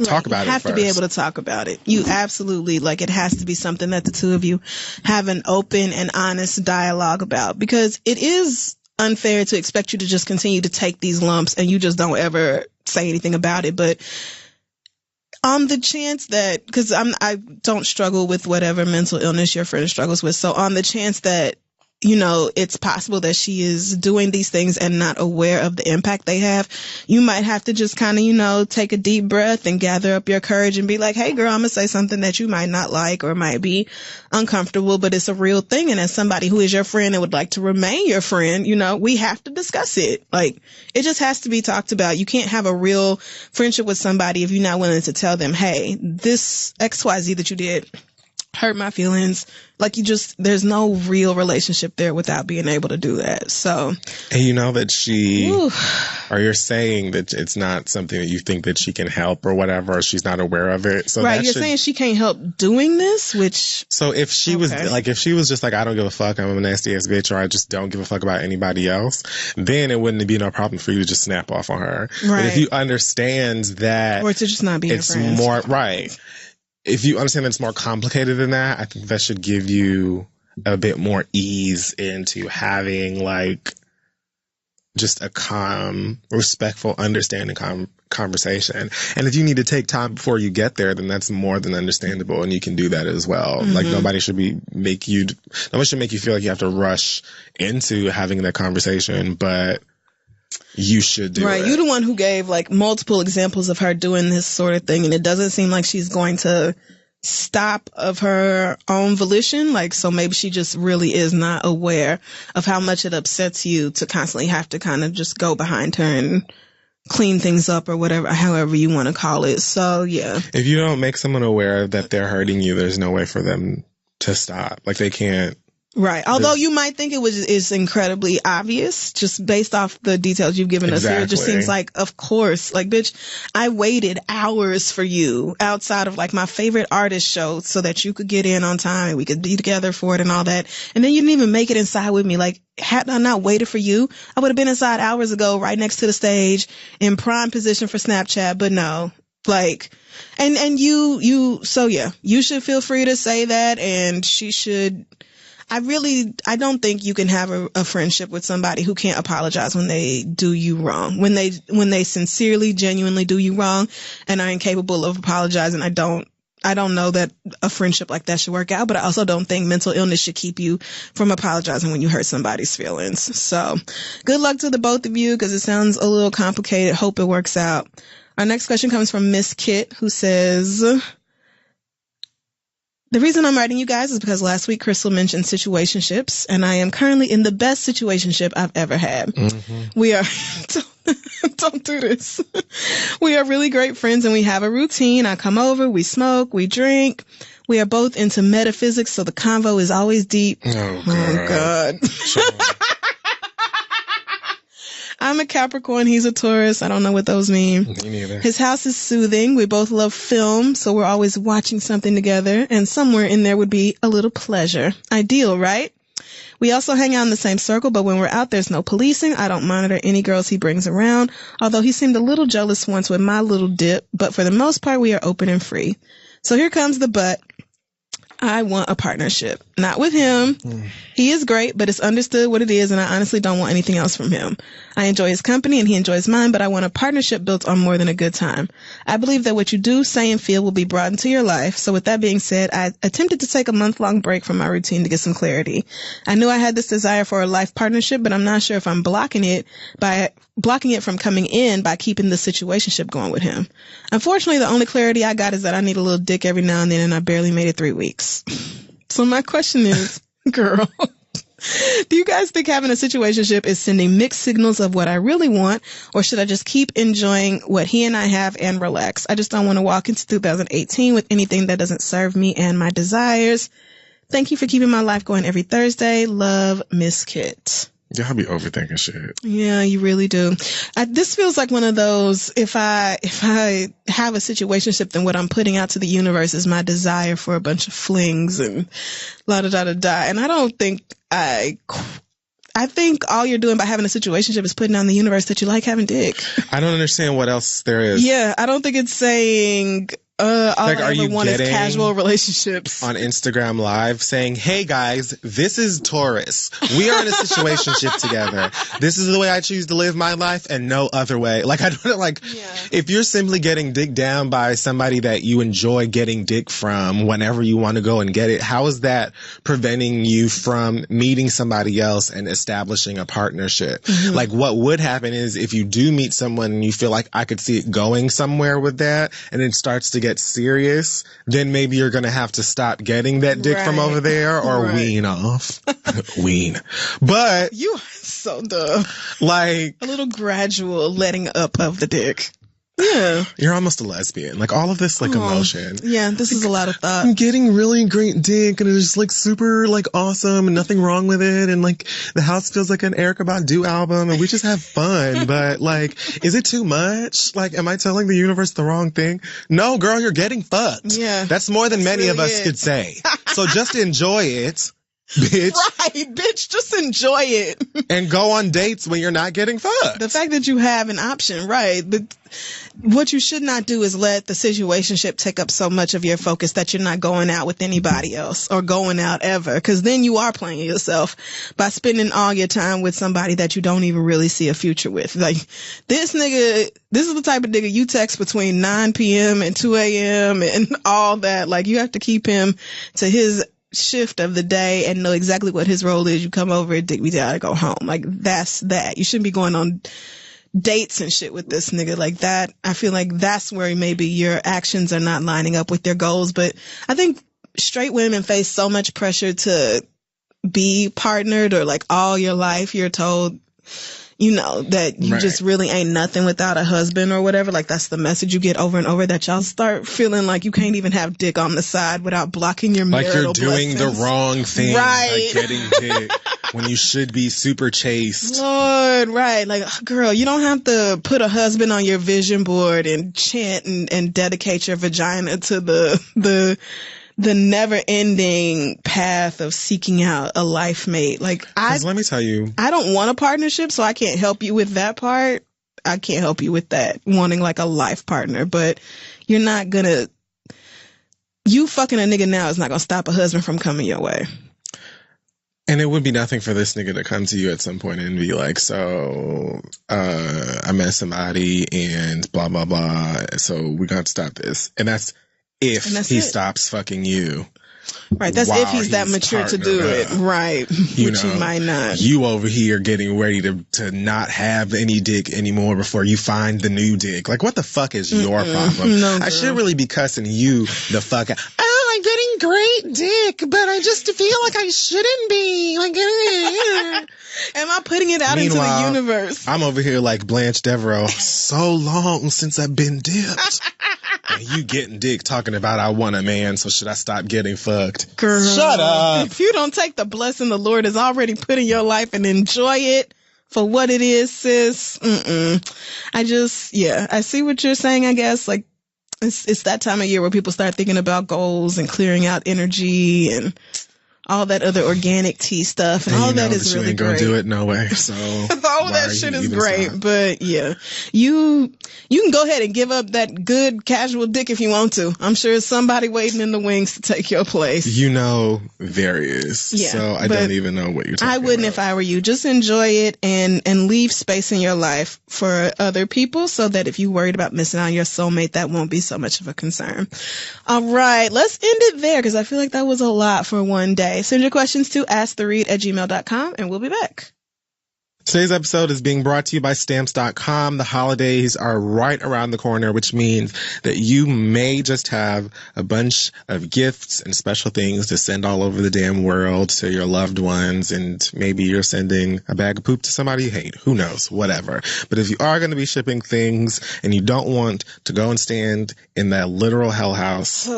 talk about it. You have to be able to talk about it. You absolutely, like, it has to be something that the two of you have an open and honest dialogue about, because it is unfair to expect you to just continue to take these lumps and you just don't ever say anything about it. But on the chance that, because I don't struggle with whatever mental illness your friend struggles with, so on the chance that, you know, it's possible that she is doing these things and not aware of the impact they have, you might have to just kind of, you know, take a deep breath and gather up your courage and be like, hey girl, I'm gonna say something that you might not like or might be uncomfortable, but it's a real thing. And as somebody who is your friend and would like to remain your friend, you know, we have to discuss it. Like, it just has to be talked about. You can't have a real friendship with somebody if you're not willing to tell them, hey, this XYZ that you did hurt my feelings. Like, there's no real relationship there without being able to do that. So, and you know that or you're saying that it's not something that you think that she can help or whatever, or she's not aware of it. So right, you're saying she can't help doing this, which. So if she was like, if she was just like, I don't give a fuck, I'm a nasty ass bitch, or I just don't give a fuck about anybody else, then it wouldn't be no problem for you to just snap off on her. Right. But if you understand that, or to just not be it's more right. If you understand that it's more complicated than that, I think that should give you a bit more ease into having like just a calm, respectful, understanding conversation. And if you need to take time before you get there, then that's more than understandable, and you can do that as well. Like, nobody should make you feel like you have to rush into having that conversation, but you should do it. Right. You're the one who gave like multiple examples of her doing this sort of thing, and it doesn't seem like she's going to stop of her own volition. Like, so maybe she just really is not aware of how much it upsets you to constantly have to kind of just go behind her and clean things up or whatever, however you want to call it. So, yeah. If you don't make someone aware that they're hurting you, there's no way for them to stop. Like, they can't. Right. Although you might think it's incredibly obvious just based off the details you've given us here. It just seems like, of course, like, bitch, I waited hours for you outside of like my favorite artist show so that you could get in on time and we could be together for it and all that. And then you didn't even make it inside with me. Like, had I not waited for you, I would have been inside hours ago, right next to the stage in prime position for Snapchat. But no, like, and so yeah, you should feel free to say that, and she should. I don't think you can have a friendship with somebody who can't apologize when they do you wrong. When they sincerely, genuinely do you wrong and are incapable of apologizing, I don't know that a friendship like that should work out, but I also don't think mental illness should keep you from apologizing when you hurt somebody's feelings. So good luck to the both of you, because it sounds a little complicated. Hope it works out. Our next question comes from Miss Kit, who says, the reason I'm writing you guys is because last week Crystal mentioned situationships, and I am currently in the best situationship I've ever had. Mm-hmm. We are, don't do this. We are really great friends and we have a routine. I come over, we smoke, we drink. We are both into metaphysics, so the convo is always deep. Oh God. I'm a Capricorn. He's a Taurus. I don't know what those mean. Me neither. His house is soothing. We both love film, so we're always watching something together. And somewhere in there would be a little pleasure. Ideal, right? We also hang out in the same circle, but when we're out, there's no policing. I don't monitor any girls he brings around, although he seemed a little jealous once with my little dip. But for the most part, we are open and free. So here comes the but. I want a partnership. Not with him. He is great, but it's understood what it is, and I honestly don't want anything else from him. I enjoy his company, and he enjoys mine, but I want a partnership built on more than a good time. I believe that what you do, say, and feel will be brought into your life. So with that being said, I attempted to take a month-long break from my routine to get some clarity. I knew I had this desire for a life partnership, but I'm not sure if I'm blocking it from coming in by keeping the situationship going with him. Unfortunately, the only clarity I got is that I need a little dick every now and then, and I barely made it 3 weeks. So my question is, girl, Do you guys think having a situationship is sending mixed signals of what I really want, or should I just keep enjoying what he and I have and relax? I just don't want to walk into 2018 with anything that doesn't serve me and my desires. Thank you for keeping my life going every Thursday. Love, Miss Kit. Y'all be overthinking shit. Yeah, you really do. This feels like one of those, if I have a situationship, then what I'm putting out to the universe is my desire for a bunch of flings and la da da da da. And I don't think I think all you're doing by having a situationship is putting out in the universe that you like having dick. I don't understand what else there is. Yeah, I don't think it's saying, all like, I ever want is casual relationships. On Instagram Live saying, hey guys, this is Taurus. We are in a situationship together. This is the way I choose to live my life and no other way. Like, I don't like, if you're simply getting dick down by somebody that you enjoy getting dick from whenever you want to go and get it, how is that preventing you from meeting somebody else and establishing a partnership? Mm-hmm. Like, what would happen is if you do meet someone and you feel like I could see it going somewhere with that and it starts to get serious, then maybe you're gonna have to stop getting that dick from over there or wean off. Wean. But you are so dumb. Like a little gradual letting up of the dick. Yeah. You're almost a lesbian. Like all of this like emotion. Yeah, this is a lot of thought. I'm getting really great dick and it's just like super like awesome and nothing wrong with it and like the house feels like an Erykah Badu album and we just have fun. But like, is it too much? Like, am I telling the universe the wrong thing? No, girl, you're getting fucked. Yeah. That's more than many of us could say. So just enjoy it. Bitch. Right, bitch, just enjoy it. And go on dates when you're not getting fucked. The fact that you have an option, right. But what you should not do is let the situationship take up so much of your focus that you're not going out with anybody else or going out ever. Because then you are playing yourself by spending all your time with somebody that you don't even really see a future with. Like, this nigga, this is the type of nigga you text between 9 p.m. and 2 a.m. and all that. Like, you have to keep him to his shift of the day and know exactly what his role is. You come over, dick me down, I go home. Like, that's that. You shouldn't be going on dates and shit with this nigga like that. I feel like that's where maybe your actions are not lining up with your goals. But I think straight women face so much pressure to be partnered, or like all your life you're told, you know, that you just really ain't nothing without a husband or whatever. Like, that's the message you get over and over, that y'all start feeling like you can't even have dick on the side without blocking your marital like you're doing blessings. The wrong thing. Right. Like getting dick when you should be super chaste. Lord, right. Like, girl, you don't have to put a husband on your vision board and chant and dedicate your vagina to the never-ending path of seeking out a life mate. Like, let me tell you, I don't want a partnership, so I can't help you with that part. I can't help you with that, wanting like a life partner. But you're not gonna, you fucking a nigga now is not gonna stop a husband from coming your way. And it would be nothing for this nigga to come to you at some point and be like, so, I met somebody and blah, blah, blah. So we got to stop this. And that's if he stops fucking you. Right. That's if he's that mature to do it. Right. Which he might not. You over here getting ready to not have any dick anymore before you find the new dick. Like, what the fuck is your problem? No, I should really be cussing you the fuck out. Oh, I'm getting great dick, but I just feel like I shouldn't be. Like, am I putting it out into the universe? I'm over here like Blanche Devereaux. So long since I've been dipped. And you getting dick talking about I want a man, so should I stop getting fucked? Girl, shut up. If you don't take the blessing the Lord has already put in your life and enjoy it for what it is, sis. I see what you're saying, I guess. Like, it's that time of year where people start thinking about goals and clearing out energy and all that other organic tea stuff, and all of that is really great. You ain't gonna do it no way. So all that shit is great, but yeah, you can go ahead and give up that good casual dick if you want to. I'm sure there's somebody waiting in the wings to take your place. You know there is. Yeah, so I don't even know what you're talking about. I wouldn't if I were you. Just enjoy it and leave space in your life for other people, so that if you're worried about missing out on your soulmate, that won't be so much of a concern. All right, let's end it there because I feel like that was a lot for one day. Send your questions to asktheread@gmail.com and we'll be back. Today's episode is being brought to you by Stamps.com. The holidays are right around the corner, which means that you may just have a bunch of gifts and special things to send all over the damn world to your loved ones, and maybe you're sending a bag of poop to somebody you hate. Who knows? Whatever. But if you are going to be shipping things and you don't want to go and stand in that literal hell house...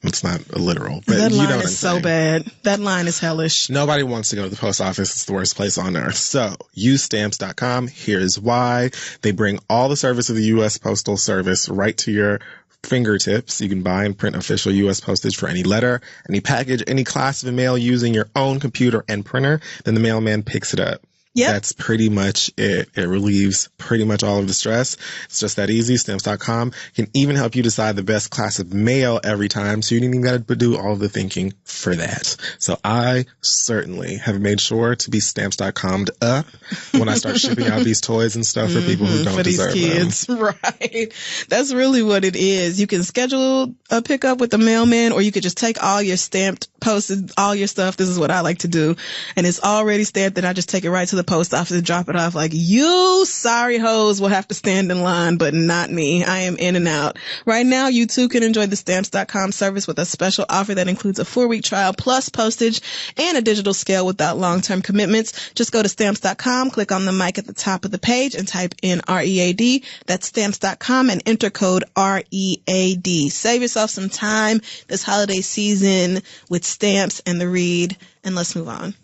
It's not a literal, but that you know line what is I'm so saying. bad. That line is hellish. Nobody wants to go to the post office. It's the worst place on earth. So use Stamps.com. Here's why. They bring all the service of the U.S. Postal Service right to your fingertips. You can buy and print official U.S. postage for any letter, any package, any class of mail using your own computer and printer. Then the mailman picks it up. Yep. That's pretty much it. It relieves pretty much all of the stress. It's just that easy. Stamps.com can even help you decide the best class of mail every time, so you didn't even got to do all of the thinking for that. So I certainly have made sure to be Stamps.com'd up when I start shipping out these toys and stuff for people who don't for these deserve kids. them. Right. That's really what it is. You can schedule a pickup with the mailman, or you could just take all your stamped, posted, all your stuff. This is what I like to do. And it's already stamped, and I just take it right to the post office and drop it off. Like, you sorry hoes will have to stand in line, but not me. I am in and out. Right now, you too can enjoy the Stamps.com service with a special offer that includes a 4-week trial plus postage and a digital scale without long-term commitments. Just go to Stamps.com, click on the mic at the top of the page and type in READ. That's Stamps.com and enter code READ. Save yourself some time this holiday season with Stamps and the Read, and let's move on.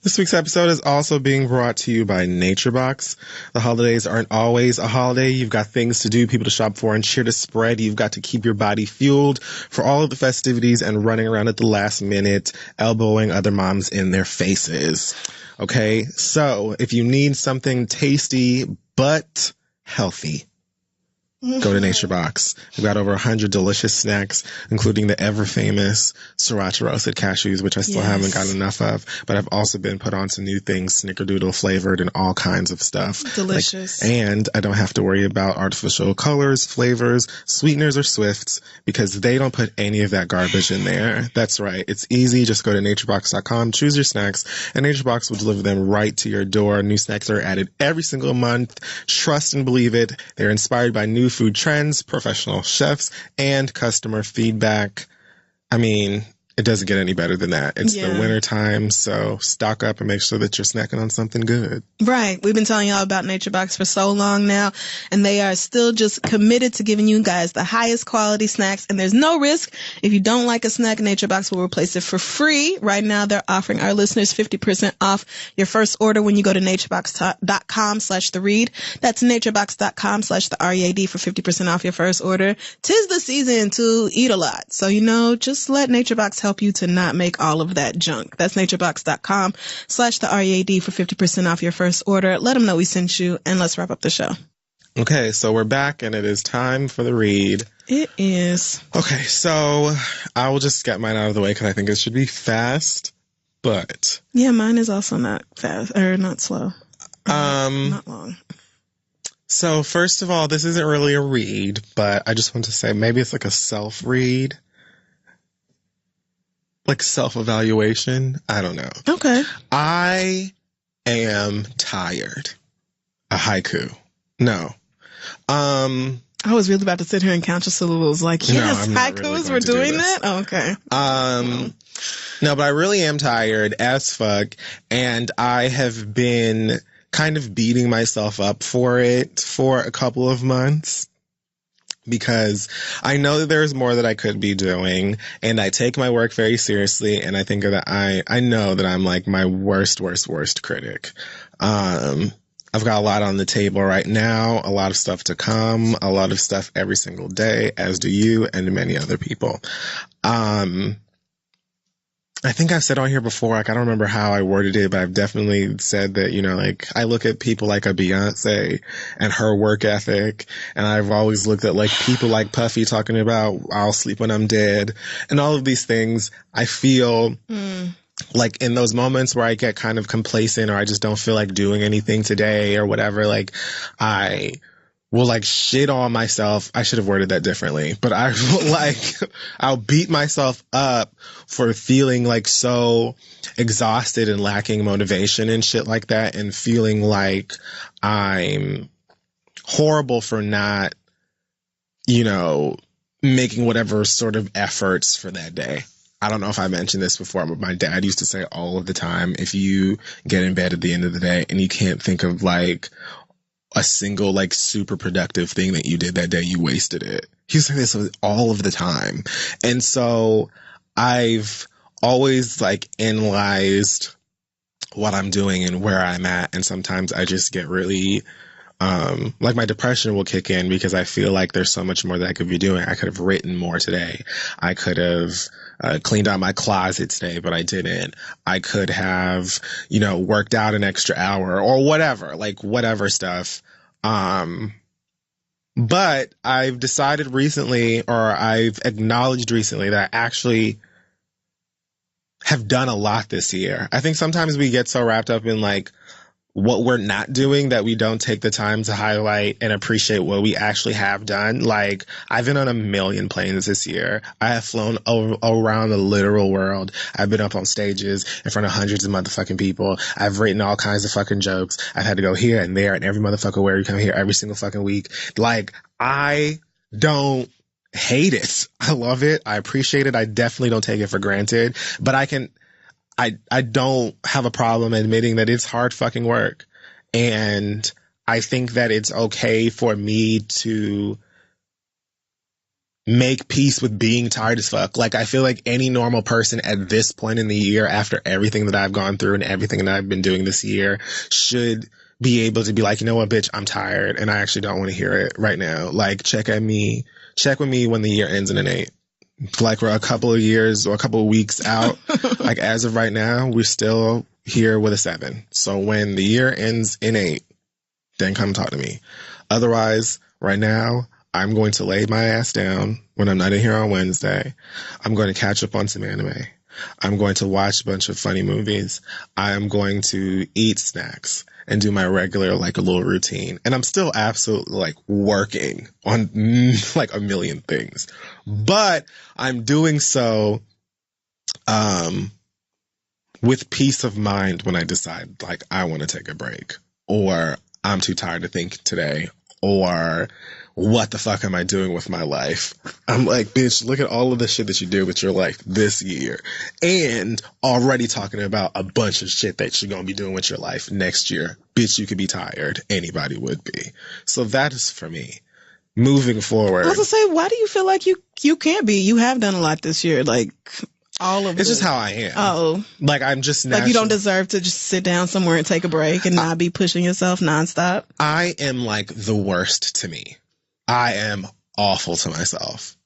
This week's episode is also being brought to you by NatureBox. The holidays aren't always a holiday. You've got things to do, people to shop for, and cheer to spread. You've got to keep your body fueled for all of the festivities and running around at the last minute, elbowing other moms in their faces. Okay, so if you need something tasty but healthy, go to NatureBox. We've got over 100 delicious snacks, including the ever-famous sriracha roasted cashews, which I still haven't gotten enough of. But I've also been put on some new things, snickerdoodle flavored and all kinds of stuff. Delicious. And I don't have to worry about artificial colors, flavors, sweeteners, or Swifts, because they don't put any of that garbage in there. That's right. It's easy. Just go to naturebox.com, choose your snacks, and NatureBox will deliver them right to your door. New snacks are added every single month. Trust and believe it. They're inspired by new food trends, professional chefs, and customer feedback. I mean, it doesn't get any better than that. It's the winter time, so stock up and make sure that you're snacking on something good. Right. We've been telling y'all about NatureBox for so long now, and they are still just committed to giving you guys the highest quality snacks, and there's no risk. If you don't like a snack, NatureBox will replace it for free. Right now, they're offering our listeners 50% off your first order when you go to naturebox.com/theread. That's naturebox.com/theread for 50% off your first order. 'Tis the season to eat a lot, so, just let NatureBox help you to not make all of that junk. That's naturebox.com/theread for 50% off your first order. Let them know we sent you, and let's wrap up the show. Okay, so we're back, and it is time for the read. It is. Okay, so I will just get mine out of the way because I think it should be fast, but... Yeah, mine is also not fast, or not slow. Not long. So first of all, this isn't really a read, but I just want to say maybe it's like a self-read. Like self-evaluation. I don't know. Okay. I am tired. A haiku. No. I was really about to sit here and count your syllables like, yes, no, haikus, really we're doing that? Oh, okay. No, but I really am tired as fuck, and I have been kind of beating myself up for it for a couple of months. Because I know that there's more that I could be doing, and I take my work very seriously, and I think that I know that I'm like my worst critic. I've got a lot on the table right now, a lot of stuff to come, a lot of stuff every single day, as do you and many other people. I think I've said on here before, like, I don't remember how I worded it, but I've definitely said that, like, I look at people like a Beyonce and her work ethic, and I've always looked at, like, people like Puffy talking about, I'll sleep when I'm dead, and all of these things. I feel like in those moments where I get kind of complacent or I just don't feel like doing anything today or whatever, like, I will like shit on myself. I should have worded that differently, but I will like, I'll beat myself up for feeling like so exhausted and lacking motivation and shit like that, and feeling like I'm horrible for not, you know, making whatever sort of efforts for that day. I don't know if I mentioned this before, but my dad used to say all of the time, if you get in bed at the end of the day and you can't think of like a single like super productive thing that you did that day, you wasted it. He used to say this all of the time. And so I've always like analyzed what I'm doing and where I'm at. And sometimes I just get really, like my depression will kick in because I feel like there's so much more that I could be doing. I could have written more today. I could have cleaned out my closet today, but I didn't. I could have, you know, worked out an extra hour or whatever, like whatever stuff. But I've decided recently, or I've acknowledged recently, that I actually have done a lot this year. I think sometimes we get so wrapped up in like what we're not doing that we don't take the time to highlight and appreciate what we actually have done. Like, I've been on a million planes this year. I have flown around the literal world. I've been up on stages in front of hundreds of motherfucking people. I've written all kinds of fucking jokes. I've had to go here and there and every motherfucker where you come here every single fucking week. Like, I don't hate it. I love it. I appreciate it. I definitely don't take it for granted, but I don't have a problem admitting that it's hard fucking work. And I think that it's okay for me to make peace with being tired as fuck. Like, I feel like any normal person at this point in the year, after everything that I've gone through and everything that I've been doing this year, should be able to be like, you know what, bitch, I'm tired and I actually don't want to hear it right now. Like, check with me when the year ends in an 8. Like, we're a couple of years or a couple of weeks out. Like, as of right now, we're still here with a 7. So when the year ends in 8, then come talk to me. Otherwise, right now, I'm going to lay my ass down when I'm not in here on Wednesday. I'm going to catch up on some anime. I'm going to watch a bunch of funny movies. I'm going to eat snacks and do my regular, like, a little routine. And I'm still absolutely, like, working on, like, a million things. But I'm doing so with peace of mind when I decide, like, I want to take a break. Or I'm too tired to think today. Or what the fuck am I doing with my life? I'm like, bitch, look at all of the shit that you did with your life this year. And already talking about a bunch of shit that you're going to be doing with your life next year. Bitch, you could be tired. Anybody would be. So that is for me. Moving forward. I was going to say, why do you feel like you can't be? You have done a lot this year. Like, all of it's just how I am. Oh. Like, I'm just like, you don't deserve to just sit down somewhere and take a break and not be pushing yourself nonstop? I am, like, the worst to me. I am awful to myself.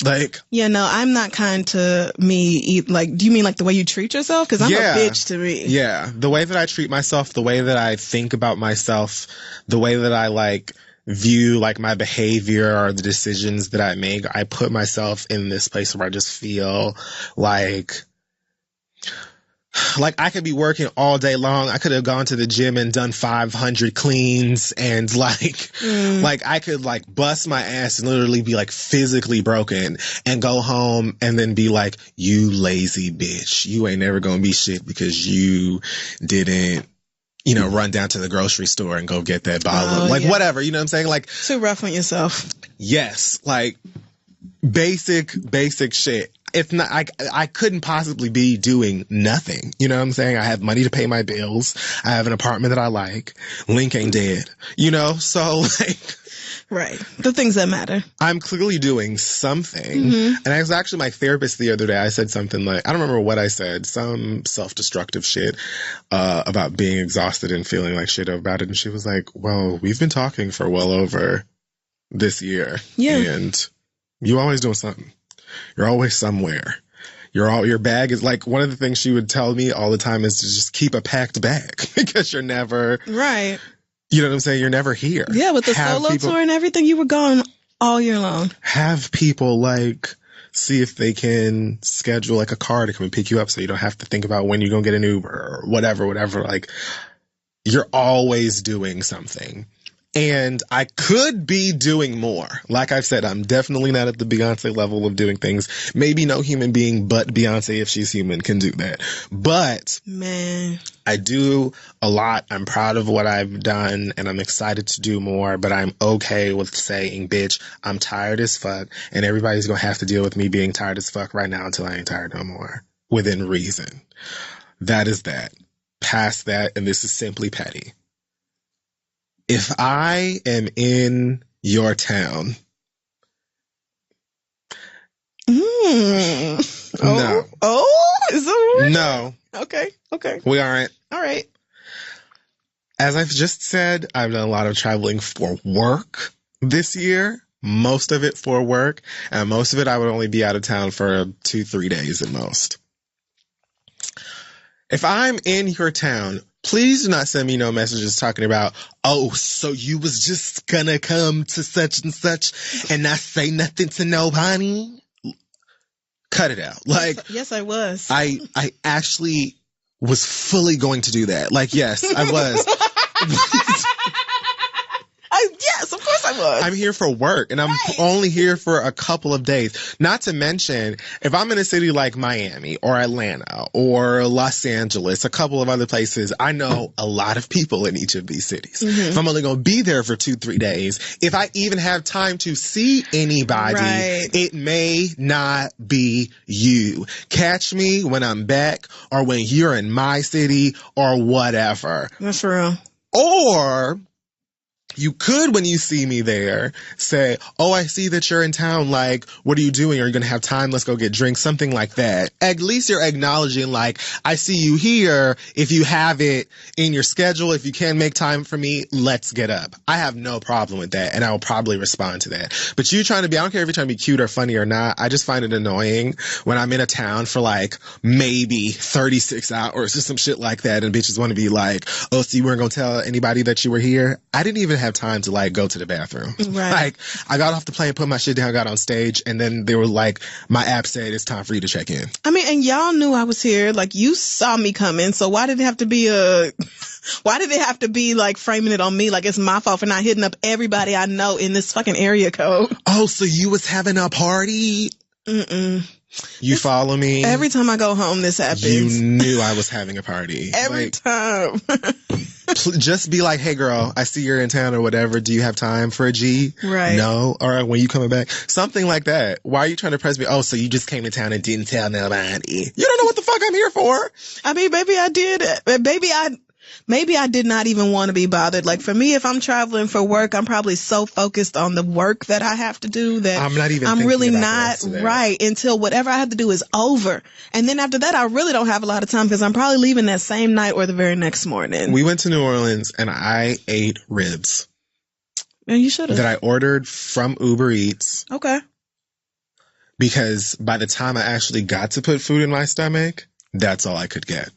Like, yeah, no, I'm not kind to me. Like, do you mean like the way you treat yourself? Because I'm a bitch to me. Yeah, the way that I treat myself, the way that I think about myself, the way that I like view like my behavior or the decisions that I make, I put myself in this place where I just feel like I could be working all day long. I could have gone to the gym and done 500 cleans and like I could like bust my ass and literally be like physically broken and go home and then be like, you lazy bitch. You ain't never gonna be shit because you didn't, you know, run down to the grocery store and go get that bottle of, like, whatever, you know what I'm saying? Like, too rough on yourself. Yes. Like, basic shit. If not, I couldn't possibly be doing nothing. You know what I'm saying? I have money to pay my bills. I have an apartment that I like. Link ain't dead. You know? So, like... Right. The things that matter. I'm clearly doing something. Mm-hmm. And I was actually my therapist the other day. I said something like, I don't remember what I said, some self-destructive shit about being exhausted and feeling like shit about it. And she was like, well, we've been talking for well over this year. Yeah. And you always doing something. You're always somewhere. Your bag is like, one of the things she would tell me all the time is to just keep a packed bag because you're never right. You know what I'm saying? You're never here. Yeah, with the solo tour and everything, you were gone all year long. Have people like see if they can schedule like a car to come and pick you up so you don't have to think about when you're going to get an Uber or whatever. Like, you're always doing something. And I could be doing more. Like I've said, I'm definitely not at the Beyonce level of doing things. Maybe no human being but Beyonce, if she's human, can do that. But man, I do a lot. I'm proud of what I've done and I'm excited to do more, but I'm okay with saying, bitch, I'm tired as fuck. And everybody's going to have to deal with me being tired as fuck right now until I ain't tired no more. Within reason. That is that. Past that, and this is simply petty. If I am in your town, no. Is that weird? No. Okay. We aren't. All right. As I've just said, I've done a lot of traveling for work this year. Most of it for work, and most of it I would only be out of town for 2-3 days at most. If I'm in your town, please do not send me no messages talking about, oh, so you was just gonna come to such and such and not say nothing to nobody? Cut it out. Like, yes, I was. I actually was fully going to do that. Like, yes, I was. Yes, of course I was. I'm here for work, and I'm only here for a couple of days. Not to mention, if I'm in a city like Miami or Atlanta or Los Angeles, a couple of other places, I know a lot of people in each of these cities. Mm-hmm. If I'm only going to be there for 2-3 days, if I even have time to see anybody, it may not be you. Catch me when I'm back or when you're in my city or whatever. That's real. Or you could, when you see me there, say, oh, I see that you're in town. Like, what are you doing? Are you going to have time? Let's go get drinks. Something like that. At least you're acknowledging, like, I see you here. If you have it in your schedule, if you can make time for me, let's get up. I have no problem with that, and I will probably respond to that. But you trying to be, I don't care if you're trying to be cute or funny or not. I just find it annoying when I'm in a town for, like, maybe 36 hours or some shit like that, and bitches want to be like, oh, so you weren't going to tell anybody that you were here? I didn't even have time to like go to the bathroom. Right. Like, I got off the plane, put my shit down, got on stage, and then they were like, my app said it's time for you to check in. I mean, and y'all knew I was here. Like, you saw me coming, so why did it have to be like framing it on me like it's my fault for not hitting up everybody I know in this fucking area code? Oh, so you was having a party? You follow me? Every time I go home, this happens. You knew I was having a party. Every time. Just be like, hey girl, I see you're in town or whatever. Do you have time for a G? Right. No? All right, when you coming back? Something like that. Why are you trying to press me? Oh, so you just came to town and didn't tell nobody. You don't know what the fuck I'm here for. I mean, maybe I did. Maybe I did not even want to be bothered. Like, for me, if I'm traveling for work, I'm probably so focused on the work that I have to do that I'm really not right until whatever I have to do is over. And then after that, I really don't have a lot of time because I'm probably leaving that same night or the very next morning. We went to New Orleans and I ate ribs. And you should have. That I ordered from Uber Eats. Okay. Because by the time I actually got to put food in my stomach, that's all I could get.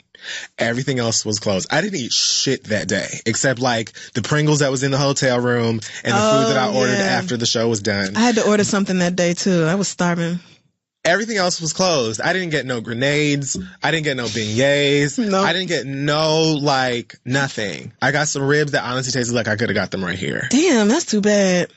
Everything else was closed. I didn't eat shit that day, except like the Pringles that was in the hotel room and the food that I ordered after the show was done. I had to order something that day too. I was starving. Everything else was closed. I didn't get no grenades. I didn't get no beignets. Nope. I didn't get no, like, nothing. I got some ribs that honestly tasted like I could have got them right here. Damn, that's too bad.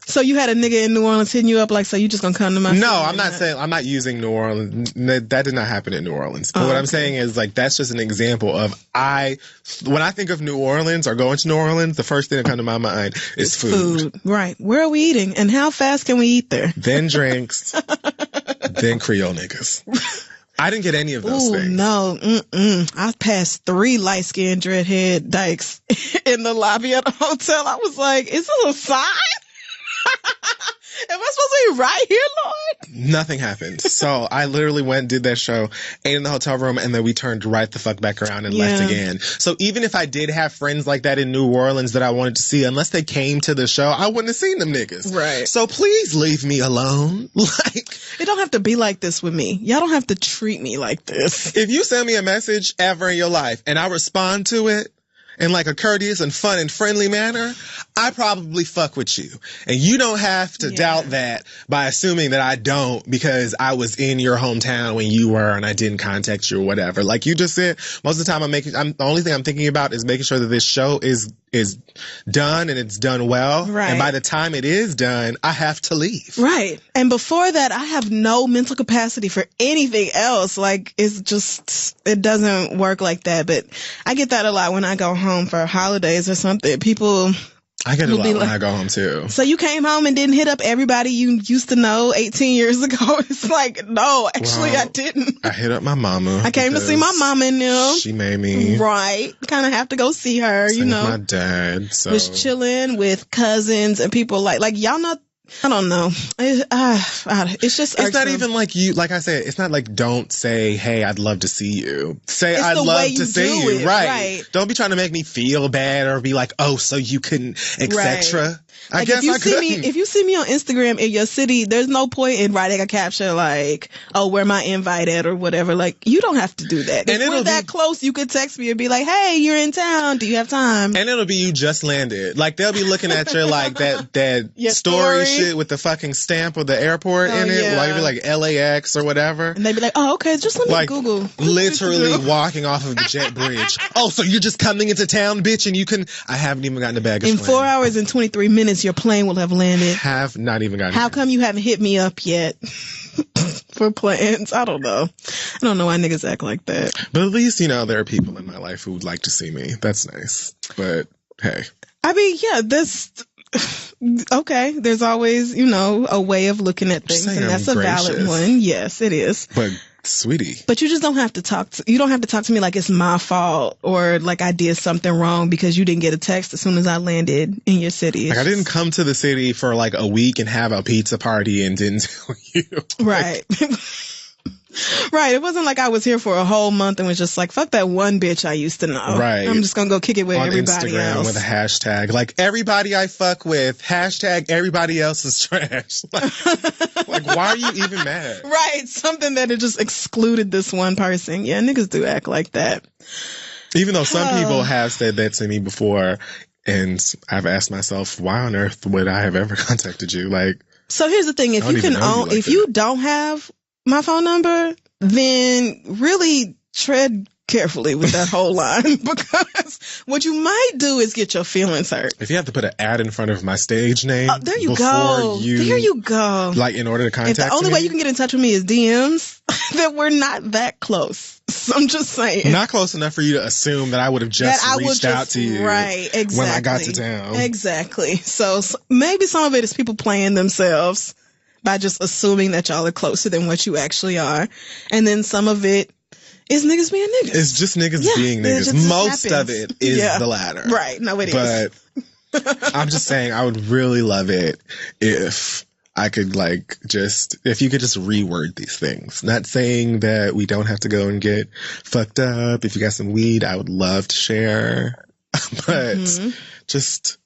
So you had a nigga in New Orleans hitting you up like, so you just gonna come to my No, I'm not saying, I'm not using New Orleans. That did not happen in New Orleans. But what I'm saying is, like, that's just an example of when I think of New Orleans or going to New Orleans, the first thing that comes to my mind is food. Right. Where are we eating? And how fast can we eat there? Then drinks. Then Creole niggas. I didn't get any of those things. No. I passed 3 light-skinned dreadhead dykes in the lobby of the hotel. I was like, is this a sign? Am I supposed to be right here, Lord? Nothing happened. So I literally went, did that show, ate in the hotel room, and then we turned right the fuck back around and left again. So even if I did have friends like that in New Orleans that I wanted to see, unless they came to the show, I wouldn't have seen them niggas. Right. So please leave me alone. Like, it don't have to be like this with me. Y'all don't have to treat me like this. If you send me a message ever in your life and I respond to it, in like a courteous and fun and friendly manner, I probably fuck with you. And you don't have to doubt that by assuming that I don't because I was in your hometown when you were and I didn't contact you or whatever. Like you just said, most of the time the only thing I'm thinking about is making sure that this show is done and it's done well. Right. And by the time it is done, I have to leave. Right. And before that, I have no mental capacity for anything else. Like, it's just, it doesn't work like that. But I get that a lot when I go home for holidays or something. People... I get it a lot when I go home too. So you came home and didn't hit up everybody you used to know 18 years ago? It's like, no, actually I didn't. I hit up my mama. I came to see my mama and them. She made me. Right. Kind of have to go see her, you know. My dad. So. Was chilling with cousins and people like y'all not. I don't know. It's just it's not even like you, like I said, it's not like don't say, hey, I'd love to see you. Say, I'd love to see you. Right. Don't be trying to make me feel bad or be like, oh, so you couldn't, etc. I guess I couldn't. If you see me on Instagram in your city, there's no point in writing a caption like, oh, where my invite at or whatever. Like, you don't have to do that. If we're that close, you could text me and be like, hey, you're in town. Do you have time? And it'll be you just landed. Like, they'll be looking at your, like, that story shit with the fucking stamp of the airport in it. Yeah. Like, it'd be like LAX or whatever. And they'd be like, oh, okay, just let me Google. Literally walking off of the jet bridge. Oh, so you're just coming into town, bitch, and you can... I haven't even gotten a baggage in 4 hours and 23 minutes, your plane will have landed. Have not even gotten. How come you haven't hit me up yet for plans? I don't know. I don't know why niggas act like that. But at least, you know, there are people in my life who would like to see me. That's nice. But hey. I mean, yeah, this... Okay, there's always, you know, a way of looking at things, and that's a valid one. Yes, it is. But sweetie. But you just don't have to you don't have to talk to me like it's my fault or like I did something wrong because you didn't get a text as soon as I landed in your city. Like I didn't come to the city for like a week and have a pizza party and didn't tell you. Right. Right. It wasn't like I was here for a whole month and was just like, fuck that one bitch I used to know. Right. I'm just going to go kick it with everybody Instagram else. With a hashtag. Like, everybody I fuck with, hashtag everybody else is trash. Like, why are you even mad? Right. Something that it just excluded this one person. Yeah, niggas do act like that. Even though some people have said that to me before, and I've asked myself, why on earth would I have ever contacted you? Like, so here's the thing. If you can if you don't have my phone number, then really tread carefully with that whole line because what you might do is get your feelings hurt. If you have to put an ad in front of my stage name, there you go. There you go. Like in order to contact me. The only way you can get in touch with me is DMs, that we're not that close. So I'm just saying. Not close enough for you to assume that I would have just reached out to you. Right, exactly. When I got to town. Exactly. So maybe some of it is people playing themselves by just assuming that y'all are closer than what you actually are. And then some of it is niggas being niggas. It's just niggas being niggas. Most of it is the latter. Right. No, it is. But I'm just saying I would really love it if I could if you could just reword these things. Not saying that we don't have to go and get fucked up. If you got some weed, I would love to share. But just...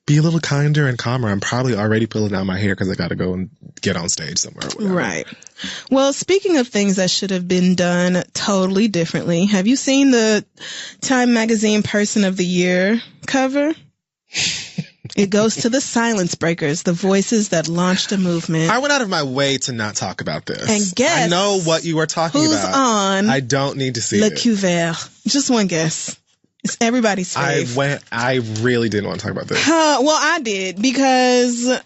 be a little kinder and calmer. I'm probably already pulling out my hair because I got to go and get on stage somewhere. Right. Well, speaking of things that should have been done totally differently, have you seen the Time Magazine Person of the Year cover? It goes to the Silence Breakers, the voices that launched a movement. I went out of my way to not talk about this. And guess I know what you are talking who's about. On I don't need to see Le it. Couvert. Just one guess. It's everybody's fave. I really didn't want to talk about this. Well, I did because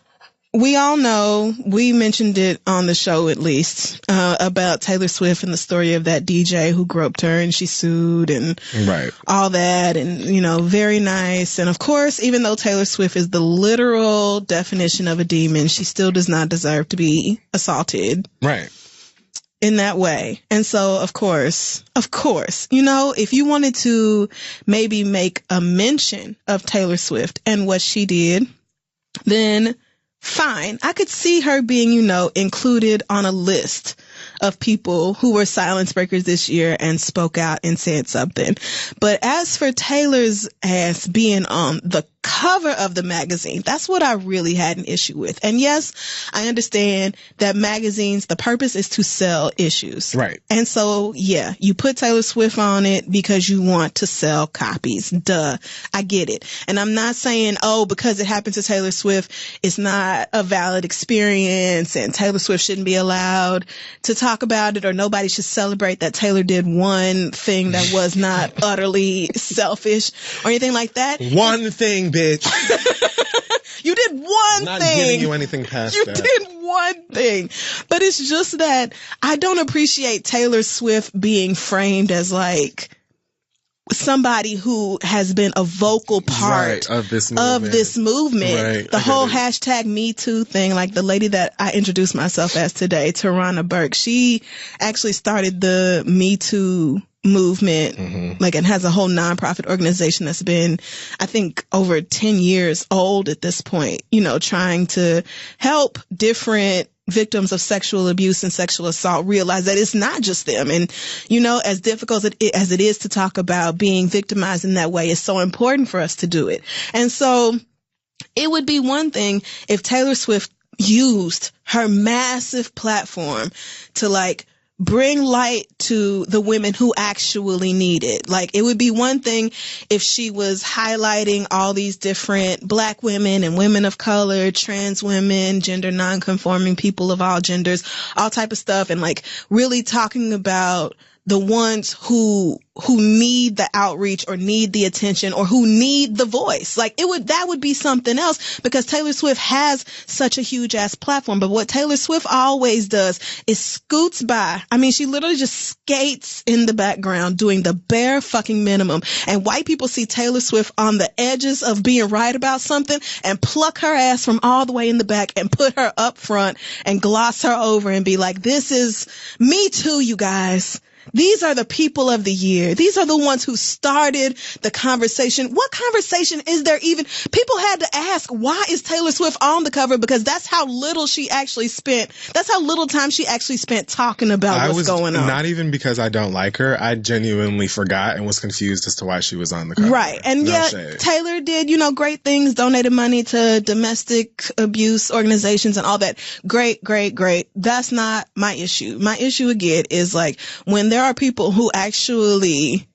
we all know, we mentioned it on the show at least, about Taylor Swift and the story of that DJ who groped her and she sued and all that. And, you know, very nice. And of course, even though Taylor Swift is the literal definition of a demon, she still does not deserve to be assaulted. Right. In that way. And so, of course, you know, if you wanted to maybe make a mention of Taylor Swift and what she did, then fine. I could see her being, you know, included on a list of people who were silence breakers this year and spoke out and said something. But as for Taylor's ass being on the cover of the magazine. That's what I really had an issue with. And yes, I understand that magazines, the purpose is to sell issues. Right. And so, yeah, you put Taylor Swift on it because you want to sell copies. Duh. I get it. And I'm not saying, oh, because it happened to Taylor Swift, it's not a valid experience and Taylor Swift shouldn't be allowed to talk about it, or nobody should celebrate that Taylor did one thing that was not utterly selfish or anything like that. One thing, bitch. You did one Not thing. giving you anything past You that. did one thing. But it's just that I don't appreciate Taylor Swift being framed as like somebody who has been a vocal part of this movement. Right. The whole hashtag Me Too thing, like the lady that I introduced myself as today, Tarana Burke, she actually started the Me Too movement, like, and has a whole nonprofit organization that's been, I think, over 10 years old at this point, you know, trying to help different victims of sexual abuse and sexual assault realize that it's not just them. And, you know, as difficult as it is to talk about being victimized in that way, it's so important for us to do it. And so it would be one thing if Taylor Swift used her massive platform to, like, bring light to the women who actually need it. Like, it would be one thing if she was highlighting all these different Black women and women of color, trans women, gender non-conforming people of all genders, all type of stuff, and like really talking about the ones who need the outreach or need the attention or who need the voice. Like, that would be something else, because Taylor Swift has such a huge ass platform. But what Taylor Swift always does is scoots by. I mean, she literally just skates in the background doing the bare fucking minimum. And white people see Taylor Swift on the edges of being right about something and pluck her ass from all the way in the back and put her up front and gloss her over and be like, this is Me Too, you guys. These are the people of the year. These are the ones who started the conversation. What conversation is there even? People had to ask, why is Taylor Swift on the cover? Because that's how little she actually spent. That's how little time she actually spent talking about what's going on. Not even because I don't like her. I genuinely forgot and was confused as to why she was on the cover. Right. And yet Taylor did, you know, great things, donated money to domestic abuse organizations and all that. Great, great, great. That's not my issue. My issue again is like when there are people who actually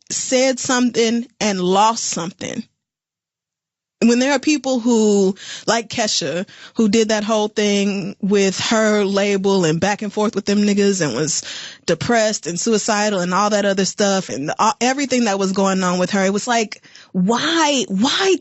said something and lost something. When there are people who, like Kesha, who did that whole thing with her label and back and forth with them niggas and was depressed and suicidal and all that other stuff and everything that was going on with her, it was like, why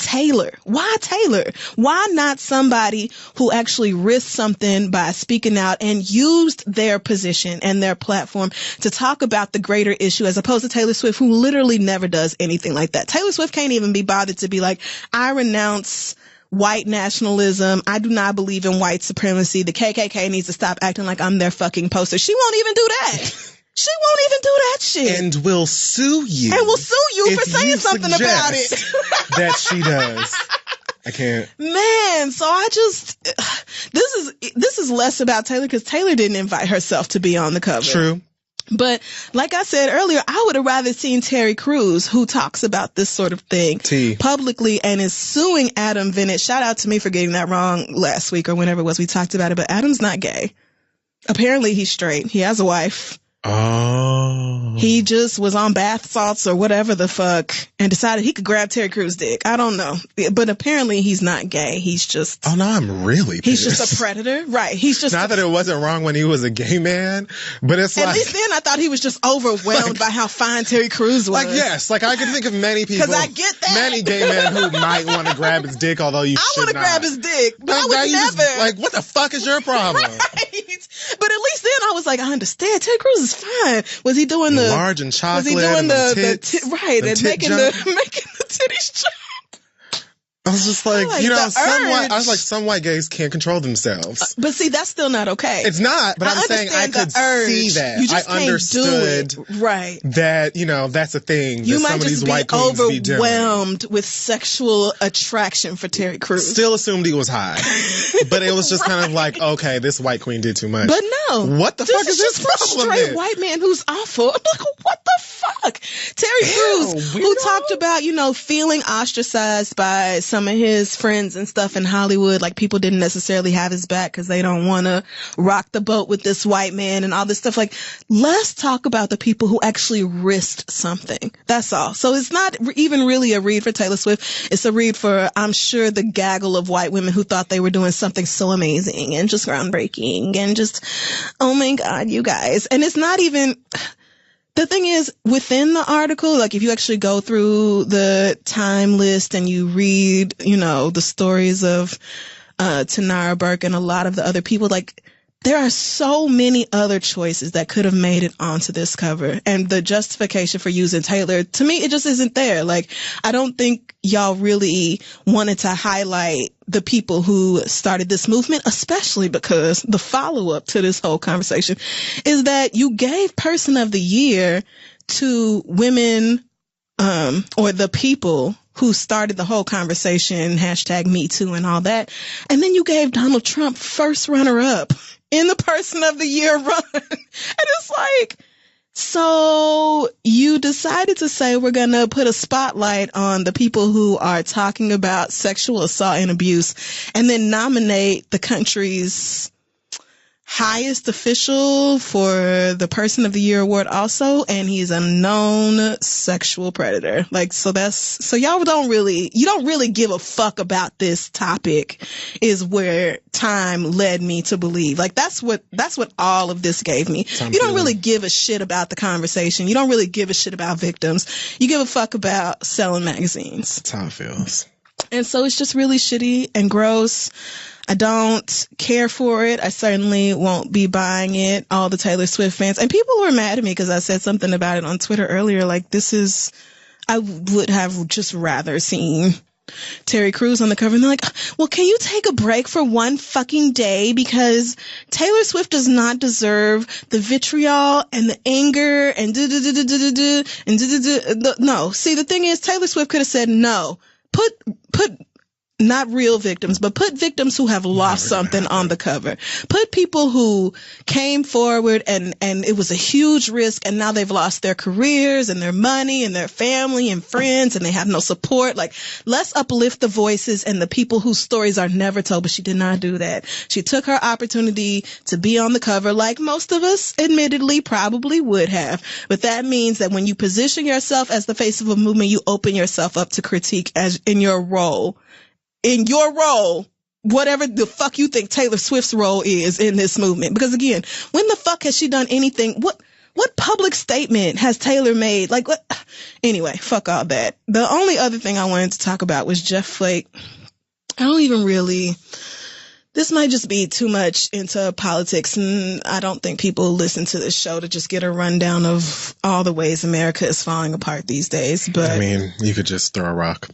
Taylor? Why Taylor? Why not somebody who actually risked something by speaking out and used their position and their platform to talk about the greater issue, as opposed to Taylor Swift, who literally never does anything like that. Taylor Swift can't even be bothered to be like, I renounce white nationalism. I do not believe in white supremacy. The KKK needs to stop acting like I'm their fucking poster. She won't even do that. She won't even do that shit. And will sue you. And will sue you for saying something about it. That she does. I can't. Man, so I just, this is less about Taylor, because Taylor didn't invite herself to be on the cover. True. But like I said earlier, I would have rather seen Terry Crews, who talks about this sort of thing publicly and is suing Adam Bennett. Shout out to me for getting that wrong last week or whenever it was we talked about it. But Adam's not gay. Apparently he's straight. He has a wife. Oh. He just was on bath salts or whatever the fuck and decided he could grab Terry Crews' dick. I don't know. But apparently he's not gay. He's just... Oh, no, I'm really pissed. He's just a predator. Right. He's just... Not that it wasn't wrong when he was a gay man, but it's like... At least then I thought he was just overwhelmed by how fine Terry Crews was. Like, yes. Like, I can think of many people... Because I get that. Many gay men who might want to grab his dick, although you should not. I want to grab his dick, but I would never... Like, what the fuck is your problem? Right. But at least then I was like, I understand. Terry Crews is fine. Was he doing the large and chocolate? Was he doing and the right and making the titties jump? I was just like, you know, some white gays can't control themselves. But see, that's still not okay. It's not, but I'm saying I could see that. You just I understood right. that, you know, that's a thing you that might some of just these white queens be doing. Overwhelmed with sexual attraction for Terry Crews. Still assumed he was high. But it was just kind of like, okay, this white queen did too much. But no. What the fuck is this problem? This is a straight white man who's awful. I'm like, what the fuck? fuck? Terry Crews, who talked about, feeling ostracized by some of his friends and stuff in Hollywood, like people didn't necessarily have his back because they don't want to rock the boat with this white man and all this stuff. Like, let's talk about the people who actually risked something. That's all. So it's not even really a read for Taylor Swift. It's a read for, I'm sure, the gaggle of white women who thought they were doing something so amazing and just groundbreaking and just, oh my God, you guys. And it's not even... The thing is, within the article, like if you actually go through the time list and you read, the stories of Tanara Burke and a lot of the other people, like there are so many other choices that could have made it onto this cover. And the justification for using Taylor, to me, it just isn't there. Like, I don't think y'all really wanted to highlight the people who started this movement, especially because the follow-up to this whole conversation is that you gave Person of the Year to women, or the people who started the whole conversation, #MeToo and all that. And then you gave Donald Trump first runner-up in the Person of the Year run. And it's like, so you decided to say we're going to put a spotlight on the people who are talking about sexual assault and abuse and then nominate the country's highest official for the Person of the Year award also, and he's a known sexual predator. Like, so y'all don't really give a fuck about this topic is where Time led me to believe. Like, that's what all of this gave me. You don't really give a shit about the conversation. You don't really give a shit about victims. You give a fuck about selling magazines. That's how it feels. And so it's just really shitty and gross. I don't care for it. I certainly won't be buying it. All the Taylor Swift fans. And people were mad at me because I said something about it on Twitter earlier. Like, I would have just rather seen Terry Crews on the cover. And they're like, well, can you take a break for one fucking day? Because Taylor Swift does not deserve the vitriol and the anger and no. See, the thing is, Taylor Swift could have said no. Put not real victims, but put victims who have lost something on the cover. Put people who came forward and it was a huge risk and now they've lost their careers and their money and their family and friends and they have no support. Like, let's uplift the voices and the people whose stories are never told, but she did not do that. She took her opportunity to be on the cover like most of us admittedly probably would have. But that means that when you position yourself as the face of a movement, you open yourself up to critique as in your role, whatever the fuck you think Taylor Swift's role is in this movement. Because again, when the fuck has she done anything? What public statement has Taylor made? Like, what? Anyway, fuck all that. The only other thing I wanted to talk about was Jeff Flake. This might just be too much into politics, and I don't think people listen to this show to just get a rundown of all the ways America is falling apart these days. But I mean, you could just throw a rock.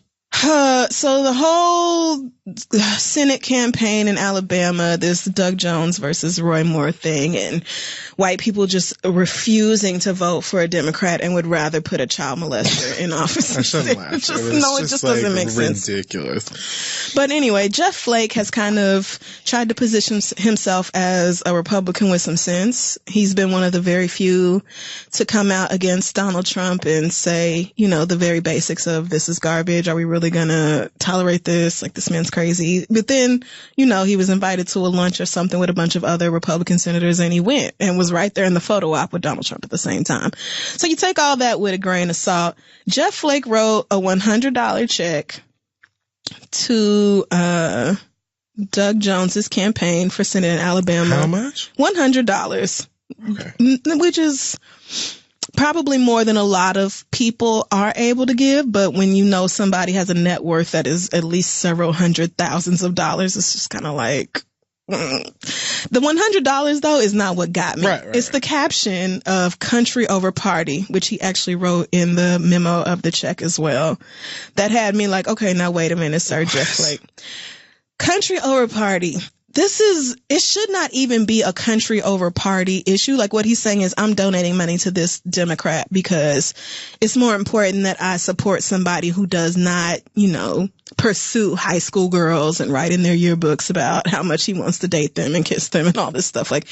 So the whole Senate campaign in Alabama, this Doug Jones versus Roy Moore thing, and white people just refusing to vote for a Democrat and would rather put a child molester in office. I shouldn't laugh. It just doesn't make sense. Ridiculous. But anyway, Jeff Flake has kind of tried to position himself as a Republican with some sense. He's been one of the very few to come out against Donald Trump and say, the very basics of this is garbage. Are we really going to tolerate this? Like, this man's crazy. But then, he was invited to a lunch or something with a bunch of other Republican senators and he went and was right there in the photo op with Donald Trump at the same time. So you take all that with a grain of salt. Jeff Flake wrote a $100 check to Doug Jones's campaign for Senate in Alabama. How much? $100. Okay. Which is probably more than a lot of people are able to give, but when somebody has a net worth that is at least several hundred thousands of dollars, it's just kind of like, The $100 though is not what got me. Right. It's the caption of "country over party," which he actually wrote in the memo of the check as well. That had me like, okay, now wait a minute, Sir Jeff Flake. Country over party. It should not even be a country over party issue. Like what he's saying is, I'm donating money to this Democrat because it's more important that I support somebody who does not, pursue high school girls and write in their yearbooks about how much he wants to date them and kiss them and all this stuff. Like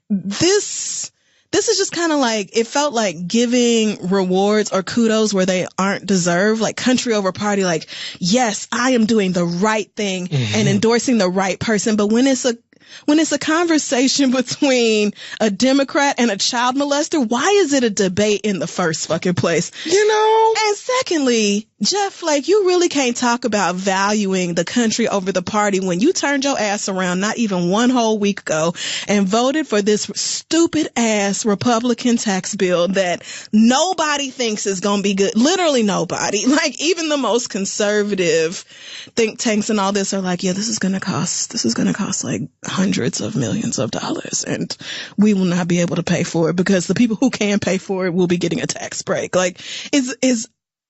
this this is just kind of like, it felt like giving rewards or kudos where they aren't deserved, like country over party, like, yes, I am doing the right thing and endorsing the right person. But when it's a conversation between a Democrat and a child molester, why is it a debate in the first fucking place? And secondly, Jeff Flake, you really can't talk about valuing the country over the party when you turned your ass around not even one whole week ago and voted for this stupid ass Republican tax bill that nobody thinks is going to be good. Literally nobody. Like, even the most conservative think tanks and all this are like, yeah, this is going to cost like hundreds of millions of dollars, and we will not be able to pay for it because the people who can pay for it will be getting a tax break. Like,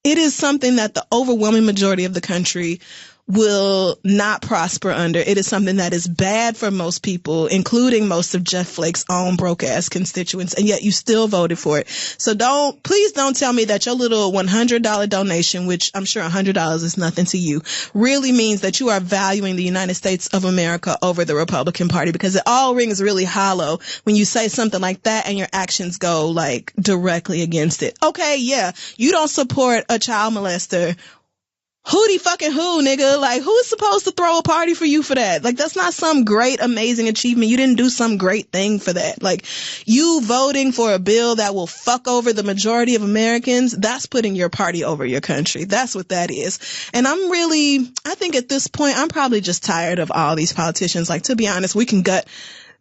it is something that the overwhelming majority of the country will not prosper under. It is something that is bad for most people, including most of Jeff Flake's own broke ass constituents, and yet you still voted for it. So please don't tell me that your little $100 donation, which I'm sure $100 is nothing to you, really means that you are valuing the United States of America over the Republican Party, because it all rings really hollow when you say something like that and your actions go like directly against it. Okay, yeah, you don't support a child molester. Hootie fucking who, nigga? Like, who's supposed to throw a party for you for that? Like, that's not some great, amazing achievement. You didn't do some great thing for that. Like, you voting for a bill that will fuck over the majority of Americans, that's putting your party over your country. That's what that is. And I think at this point, I'm probably just tired of all these politicians. Like, to be honest, we can gut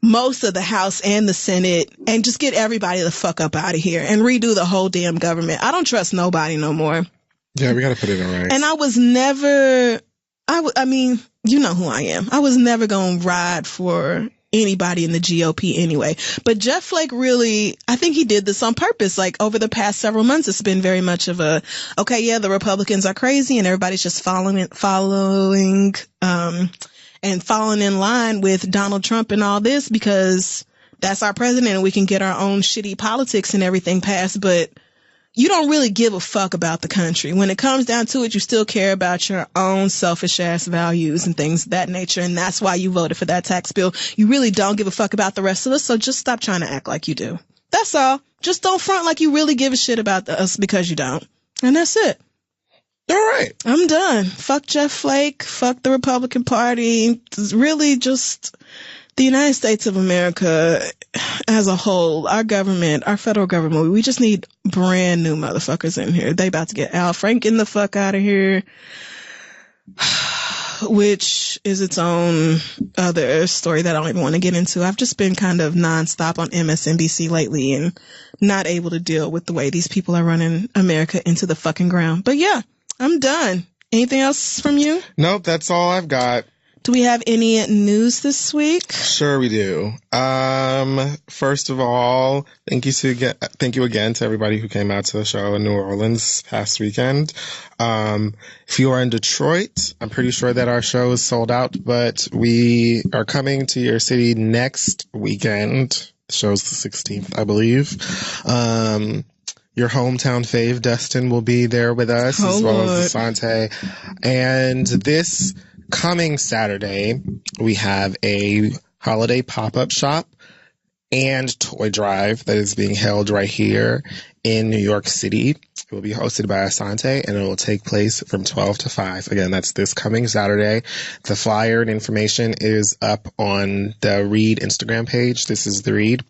most of the House and the Senate and just get everybody the fuck up out of here and redo the whole damn government. I don't trust nobody no more. Yeah, we got to put it in right. And I was never, I mean, you know who I am. I was never going to ride for anybody in the GOP anyway. But Jeff Flake really, I think he did this on purpose. Like, over the past several months, it's been very much of a, okay, yeah, the Republicans are crazy and everybody's just following, and falling in line with Donald Trump and all this because that's our president and we can get our own shitty politics and everything passed. But you don't really give a fuck about the country. When it comes down to it, you still care about your own selfish ass values and things of that nature. And that's why you voted for that tax bill. You really don't give a fuck about the rest of us. So just stop trying to act like you do. That's all. Just don't front like you really give a shit about us because you don't. And that's it. All right. I'm done. Fuck Jeff Flake. Fuck the Republican Party. It's really just the United States of America as a whole, our government, our federal government, we just need brand new motherfuckers in here. They about to get Al Franken the fuck out of here, which is its own other story that I don't even want to get into. I've just been kind of nonstop on MSNBC lately and not able to deal with the way these people are running America into the fucking ground. But yeah, I'm done. Anything else from you? Nope, that's all I've got. Do we have any news this week? Sure we do. First of all, thank you again to everybody who came out to the show in New Orleans past weekend. If you are in Detroit, I'm pretty sure that our show is sold out, but we are coming to your city next weekend. The show's the 16th, I believe. Your hometown fave, Dustin, will be there with us, as well as Asante. And this coming Saturday, we have a holiday pop-up shop and toy drive that is being held right here in New York City. It will be hosted by Asante, and it will take place from 12 to 5. Again, that's this coming Saturday. The flyer and information is up on the Read Instagram page. This is the Read.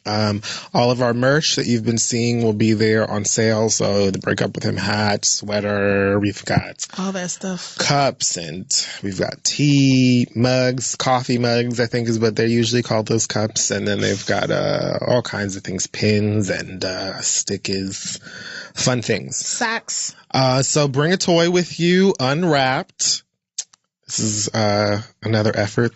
All of our merch that you've been seeing will be there on sale. So the Break Up With Him hat, sweater, we've got all that stuff, cups, and we've got tea mugs, coffee mugs, I think is what they're usually called, those cups. And then they've got all kinds of things, pins and stickers, fun things. Socks. So bring a toy with you unwrapped. This is another effort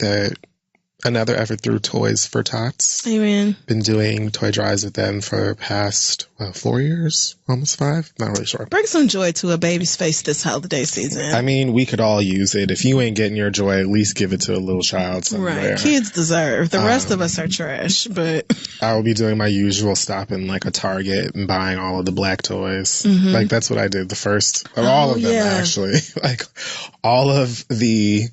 through Toys for Tots. Amen. Been doing toy drives with them for the past, 4 years? Almost 5? Not really sure. Bring some joy to a baby's face this holiday season. I mean, we could all use it. If you ain't getting your joy, at least give it to a little child somewhere. Right. Kids deserve. The rest of us are trash, but I will be doing my usual stopping like a Target and buying all of the black toys. Mm-hmm. Like, that's what I did the first of all of them, actually. Like, all of the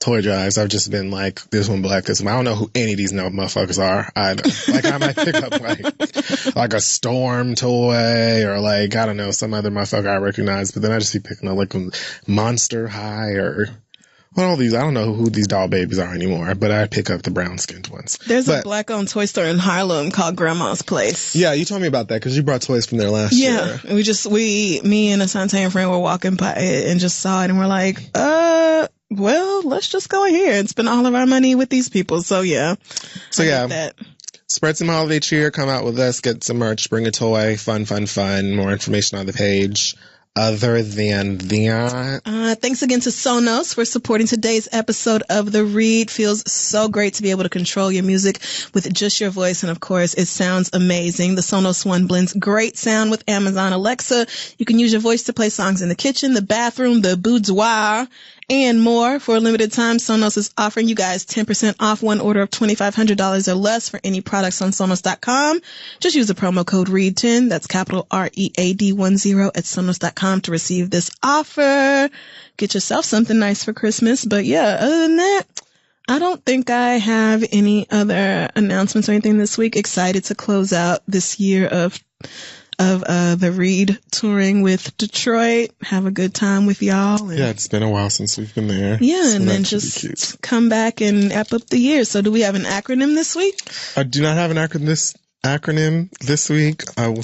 toy drives, I've just been like, this one black, this one. I don't know who any of these motherfuckers are either. Like, I might pick up like a Storm toy or like, I don't know, some other motherfucker I recognize, but then I just be picking up like Monster High or all these. I don't know who these doll babies are anymore, but I pick up the brown skinned ones. There's a black owned toy store in Harlem called Grandma's Place. Yeah, you told me about that because you brought toys from there last year. Yeah, me and a Santan friend were walking by it and just saw it and we're like, well, let's just go here and spend all of our money with these people. So yeah. Spread some holiday cheer, come out with us, get some merch, bring a toy, fun. More information on the page. Other than that, thanks again to Sonos for supporting today's episode of The Read. Feels so great to be able to control your music with just your voice. And of course, it sounds amazing. The Sonos One blends great sound with Amazon Alexa. You can use your voice to play songs in the kitchen, the bathroom, the boudoir, and more. For a limited time, Sonos is offering you guys 10% off one order of $2,500 or less for any products on Sonos.com. Just use the promo code READ10, that's capital READ10 at Sonos.com to receive this offer. Get yourself something nice for Christmas. But yeah, other than that, I don't think I have any other announcements or anything this week. Excited to close out this year of the Read touring with Detroit. Have a good time with y'all. Yeah, it's been a while since we've been there. Yeah, so and then just come back and wrap up the year. So do we have an acronym this week? I do not have an acronym this week. I will